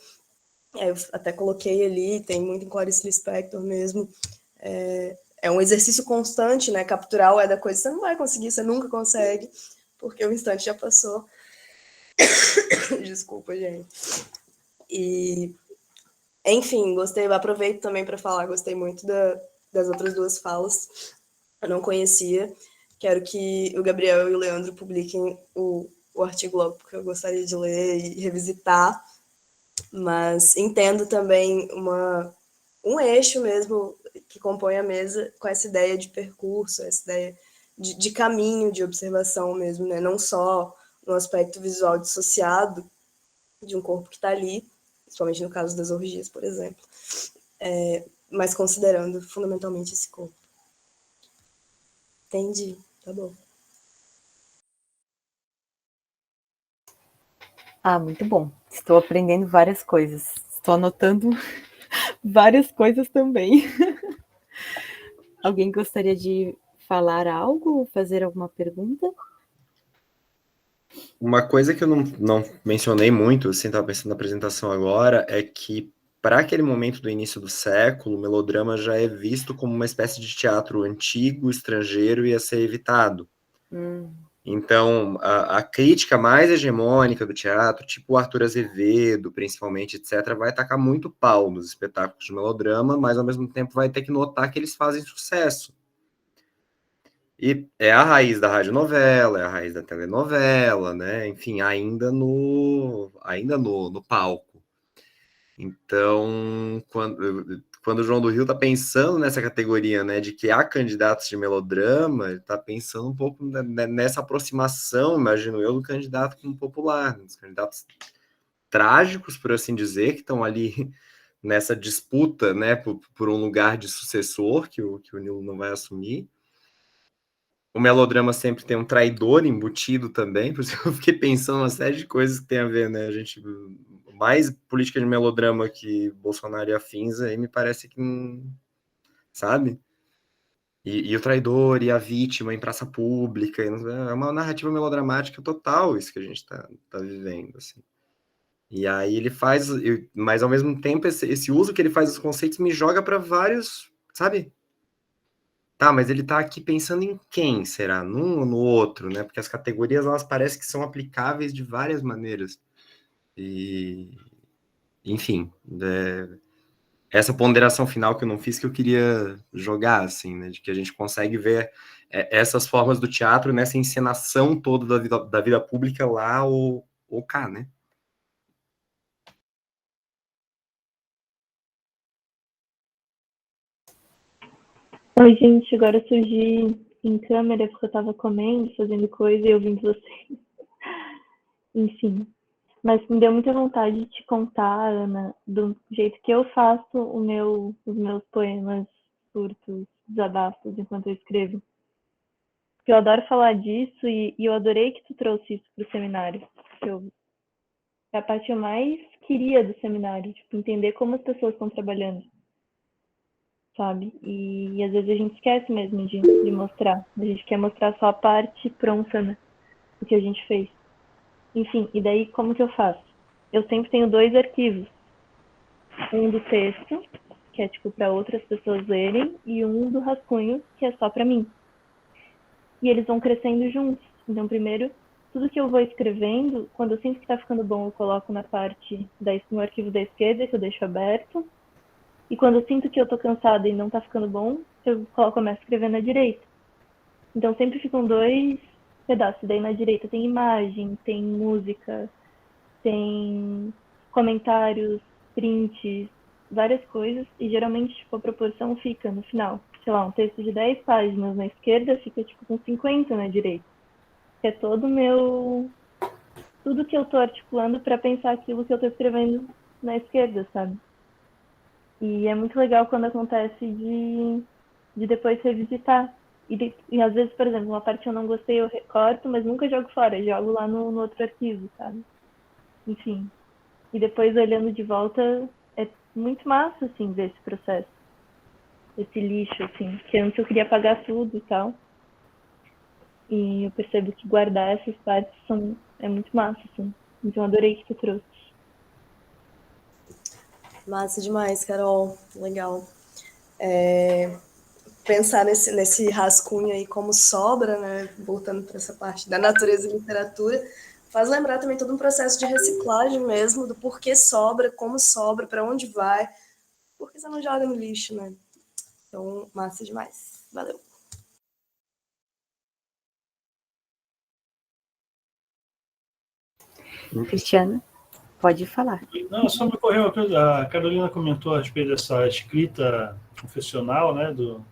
Eu até coloquei ali, tem muito em Clarice Lispector mesmo. É um exercício constante, né? Capturar o da coisa. Você não vai conseguir, você nunca consegue, porque o instante já passou. Desculpa, gente. E, enfim, aproveito também para falar, gostei muito das outras duas falas. Eu não conhecia. Quero que o Gabriel e o Leandro publiquem o artigo logo, porque eu gostaria de ler e revisitar. Mas entendo também um eixo mesmo que compõe a mesa com essa ideia de percurso, essa ideia de caminho, de observação mesmo, né? Não só no aspecto visual dissociado de um corpo que está ali, principalmente no caso das orgias, por exemplo, mas considerando fundamentalmente esse corpo. Entendi, tá bom. Muito bom. Estou aprendendo várias coisas. Estou anotando várias coisas também. Alguém gostaria de falar algo, fazer alguma pergunta? Uma coisa que eu não mencionei muito, assim, estava pensando na apresentação agora, é que para aquele momento do início do século, o melodrama já é visto como uma espécie de teatro antigo, estrangeiro e a ser evitado. Então, a crítica mais hegemônica do teatro, tipo o Arthur Azevedo, principalmente, etc., vai tacar muito pau nos espetáculos de melodrama, mas, ao mesmo tempo, vai ter que notar que eles fazem sucesso. E é a raiz da radionovela, é a raiz da telenovela, né? Enfim, ainda no palco. Então, quando o João do Rio está pensando nessa categoria, né, de que há candidatos de melodrama, ele está pensando um pouco nessa aproximação, imagino eu, do candidato como popular, dos candidatos trágicos, por assim dizer, que estão ali nessa disputa, né, por um lugar de sucessor que o Nilo não vai assumir. O melodrama sempre tem um traidor embutido também, por isso eu fiquei pensando uma série de coisas que tem a ver, né? A gente mais política de melodrama que Bolsonaro e afins, aí me parece que não, sabe? E o traidor e a vítima em praça pública, é uma narrativa melodramática total isso que a gente tá vivendo, assim. E aí ele faz, mas ao mesmo tempo esse uso que ele faz dos conceitos me joga para vários, sabe? Tá, mas ele tá aqui pensando em quem, será? Num ou no outro, né? Porque as categorias, elas parecem que são aplicáveis de várias maneiras. E, enfim, essa ponderação final que eu não fiz, que eu queria jogar, assim, né? De que a gente consegue ver essas formas do teatro nessa encenação toda da vida pública lá ou cá, né? Oi, gente, agora eu surgi em câmera porque eu tava comendo, fazendo coisa e ouvindo vocês. Enfim, mas me deu muita vontade de te contar, Ana, do jeito que eu faço os meus poemas curtos, desabafos enquanto eu escrevo. Porque eu adoro falar disso e eu adorei que tu trouxe isso pro seminário. É a parte que eu mais queria do seminário, tipo, entender como as pessoas estão trabalhando, sabe? E às vezes a gente esquece mesmo de mostrar. A gente quer mostrar só a parte pronta, né? Do que a gente fez. Enfim, e daí como que eu faço? Eu sempre tenho 2 arquivos. Um do texto, que é tipo para outras pessoas lerem, e um do rascunho, que é só para mim. E eles vão crescendo juntos. Então, primeiro, tudo que eu vou escrevendo, quando eu sinto que está ficando bom, eu coloco na parte no arquivo da esquerda, que eu deixo aberto. E quando eu sinto que eu tô cansada e não tá ficando bom, eu começo a escrever na direita. Então sempre ficam 2 pedaços. Daí na direita tem imagem, tem música, tem comentários, prints, várias coisas. E geralmente tipo, a proporção fica no final. Sei lá, um texto de 10 páginas na esquerda fica tipo com 50 na direita. Que é todo o meu... Tudo que eu tô articulando para pensar aquilo que eu tô escrevendo na esquerda, sabe? E é muito legal quando acontece de depois revisitar. E às vezes, por exemplo, uma parte que eu não gostei eu recorto, mas nunca jogo fora, jogo lá no outro arquivo, sabe? Enfim. E depois olhando de volta, é muito massa, assim, ver esse processo. Esse lixo, assim. Que antes eu queria apagar tudo e tal. E eu percebo que guardar essas partes é muito massa, assim. Então eu adorei que tu trouxe. Massa demais, Carol. Legal. Pensar nesse rascunho aí como sobra, né? Voltando para essa parte da natureza e literatura, faz lembrar também todo um processo de reciclagem mesmo, do porquê sobra, como sobra, para onde vai, porque você não joga no lixo, né? Então, massa demais. Valeu. Cristiano, pode falar. Não, só me ocorreu uma coisa. A Carolina comentou a respeito dessa escrita confessional, né, do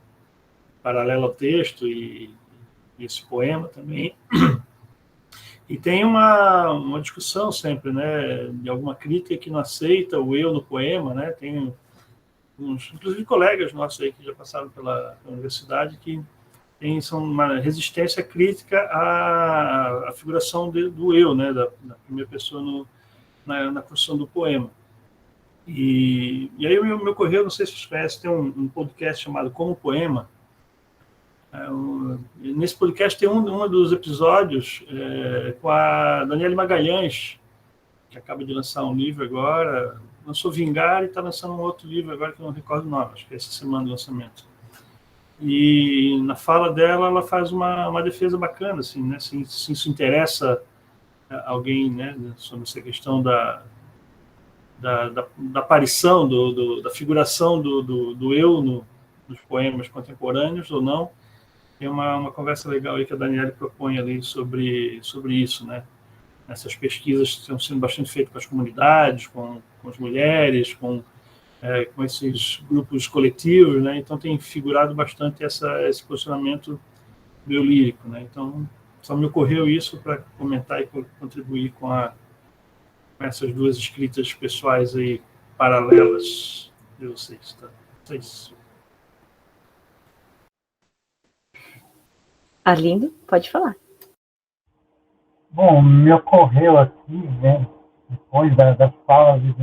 paralelo ao texto e esse poema também. E tem uma discussão sempre, né, de alguma crítica que não aceita o eu no poema, né? Tem inclusive colegas nossos aí que já passaram pela universidade que são uma resistência crítica à figuração do eu, né, da primeira pessoa na construção do poema. E aí me ocorreu, não sei se vocês conhecem, tem um podcast chamado Como Poema. Nesse podcast tem um dos episódios com a Daniele Magalhães, que acaba de lançar um livro agora, lançou Vingar e está lançando um outro livro agora que eu não recordo o nome, acho que é essa semana do lançamento. E na fala dela, ela faz uma defesa bacana, assim, né? Se isso interessa alguém, né, sobre essa questão da aparição, da figuração do eu nos poemas contemporâneos ou não. Tem uma conversa legal aí que a Daniele propõe ali sobre isso, né? Essas pesquisas estão sendo bastante feitas com as comunidades, com as mulheres, com esses grupos coletivos, né? Então tem figurado bastante esse posicionamento do eu lírico, né? Então só me ocorreu isso para comentar e contribuir com essas duas escritas pessoais aí paralelas de vocês, tá? É isso. Arlindo, pode falar. Bom, me ocorreu aqui, né, depois das falas e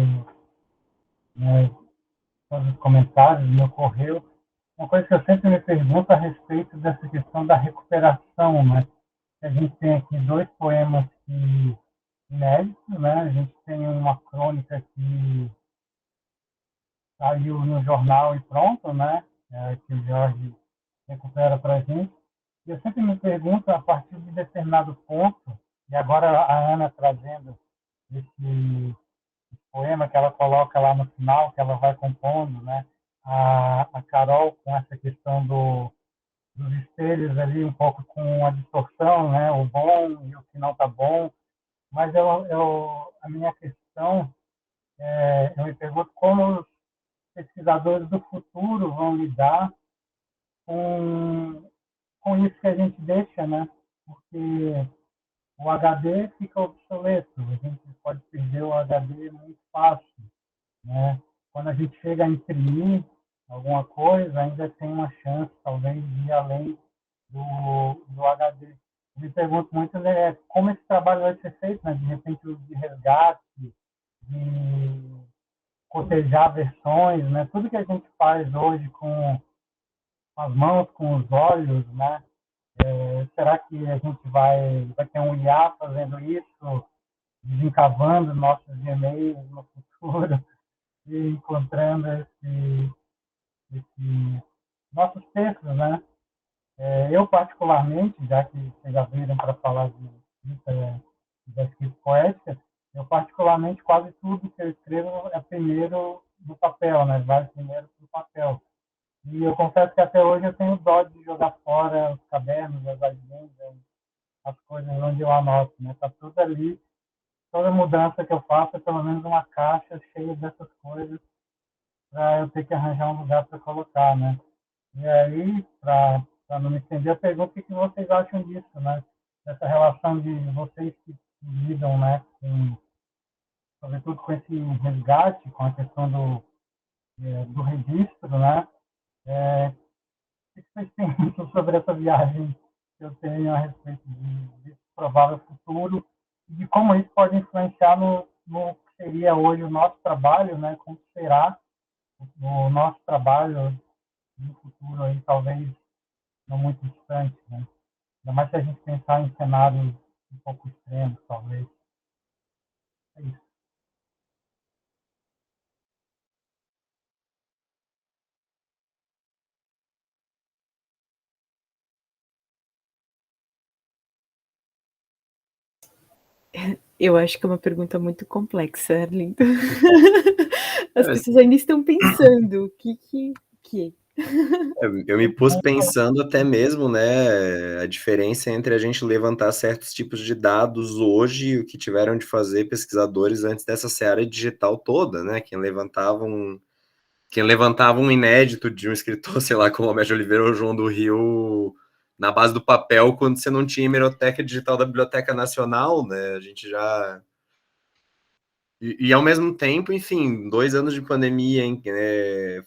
todos os comentários, me ocorreu uma coisa que eu sempre me pergunto a respeito dessa questão da recuperação, né? A gente tem aqui dois poemas inéditos, né? A gente tem uma crônica que saiu no jornal e pronto, né? Que o Jorge recupera para a gente. E eu sempre me pergunto, a partir de determinado ponto, e agora a Ana trazendo esse poema que ela coloca lá no final, que ela vai compondo, né? A Carol com essa questão dos espelhos ali, um pouco com a distorção, né? O bom e o que não está bom. Mas a minha questão, eu me pergunto como os pesquisadores do futuro vão lidar com isso que a gente deixa, né? Porque o HD fica obsoleto, a gente pode perder o HD muito fácil, né? Quando a gente chega a imprimir alguma coisa, ainda tem uma chance, talvez, de ir além do HD. Eu me pergunto muito, né, como esse trabalho vai ser feito, né? De repente, de resgate, de cotejar versões, né? Tudo que a gente faz hoje com as mãos, com os olhos, né? Será que a gente vai ter um IA fazendo isso, desencavando nossos e-mails no futuro e encontrando nossos textos, né? Eu, particularmente, já que vocês já viram para falar da escrita poética, eu, particularmente, quase tudo que eu escrevo é primeiro no papel, né? Vai primeiro para o papel. E eu confesso que até hoje eu tenho dó de jogar fora os cadernos, as agendas, as coisas onde eu anoto, né? Está tudo ali. Toda mudança que eu faço é pelo menos uma caixa cheia dessas coisas para eu ter que arranjar um lugar para colocar, né? E aí, para não me estender, eu pergunto o que vocês acham disso, né? Dessa relação de vocês que lidam, né? Sobretudo com esse resgate, com a questão do registro, né? O que vocês pensam sobre essa viagem que eu tenho a respeito de provável futuro e de como isso pode influenciar no que seria hoje o nosso trabalho, né? Como será o nosso trabalho no futuro aí, talvez não muito distante, né? Ainda mais se a gente pensar em cenários um pouco extremos, talvez. É isso. Eu acho que é uma pergunta muito complexa, Arlindo. As pessoas ainda estão pensando o que Eu me pus pensando até mesmo, né, a diferença entre a gente levantar certos tipos de dados hoje e o que tiveram de fazer pesquisadores antes dessa seara digital toda, né? Quem levantava um inédito de um escritor, sei lá, como Alberto de Oliveira ou João do Rio, na base do papel, quando você não tinha hemeroteca digital da Biblioteca Nacional, né? A gente já... E ao mesmo tempo, enfim, 2 anos de pandemia, hein,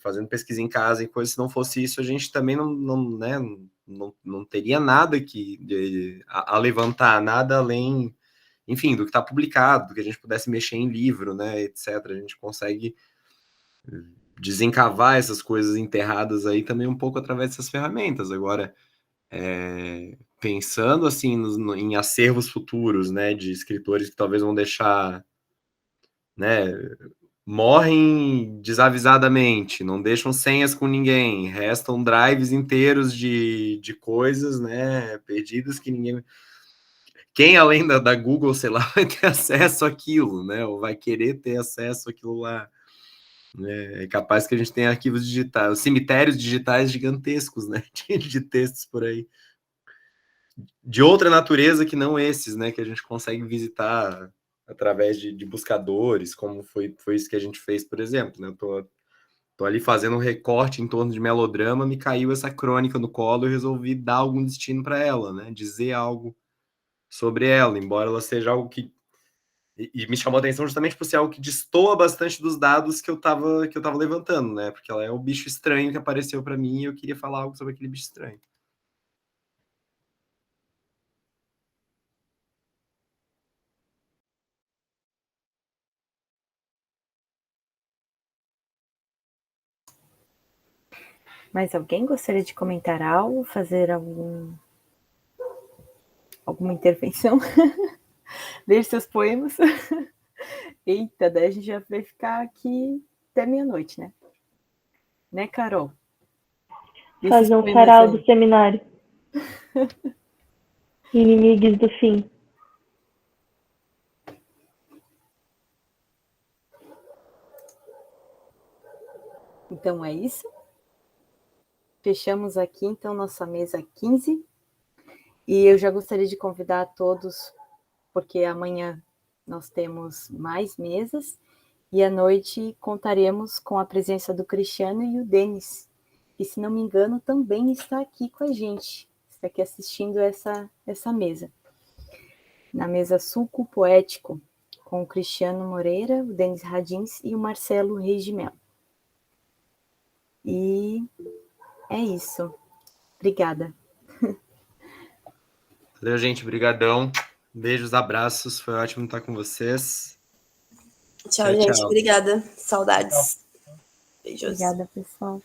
fazendo pesquisa em casa e coisa, se não fosse isso, a gente também não teria nada a levantar, nada além, enfim, do que está publicado, do que a gente pudesse mexer em livro, né, etc. A gente consegue desencavar essas coisas enterradas aí também um pouco através dessas ferramentas. Agora, pensando assim em acervos futuros, né, de escritores que talvez vão deixar, né, morrem desavisadamente, não deixam senhas com ninguém, restam drives inteiros de coisas, né, perdidas que ninguém... Quem, além da Google, sei lá, vai ter acesso àquilo, né, ou vai querer ter acesso àquilo lá. É capaz que a gente tenha arquivos digitais, cemitérios digitais gigantescos, né, de textos por aí. De outra natureza que não esses, né, que a gente consegue visitar através de buscadores, como foi isso que a gente fez, por exemplo, né? Eu tô ali fazendo um recorte em torno de melodrama, me caiu essa crônica no colo e resolvi dar algum destino para ela, né? Dizer algo sobre ela, embora ela seja algo que... E me chamou a atenção justamente por ser algo que destoa bastante dos dados que eu tava levantando, né? Porque ela é o bicho estranho que apareceu para mim e eu queria falar algo sobre aquele bicho estranho. Mas alguém gostaria de comentar algo, fazer alguma intervenção? Ler seus poemas? Eita, daí a gente já vai ficar aqui até meia-noite, né? Né, Carol? Fazer um farol do seminário. Inimigos do fim. Então é isso. Fechamos aqui, então, nossa mesa 15. E eu já gostaria de convidar a todos, porque amanhã nós temos mais mesas, e à noite contaremos com a presença do Cristiano e o Denis, que, se não me engano, também está aqui com a gente, está aqui assistindo essa mesa. Na mesa Sulco Poético, com o Cristiano Moreira, o Denis Radins e o Marcelo Reis de Mello. E é isso. Obrigada. Valeu, gente. Brigadão. Beijos, abraços. Foi ótimo estar com vocês. Tchau, gente. Obrigada. Saudades. Beijos. Obrigada, pessoal.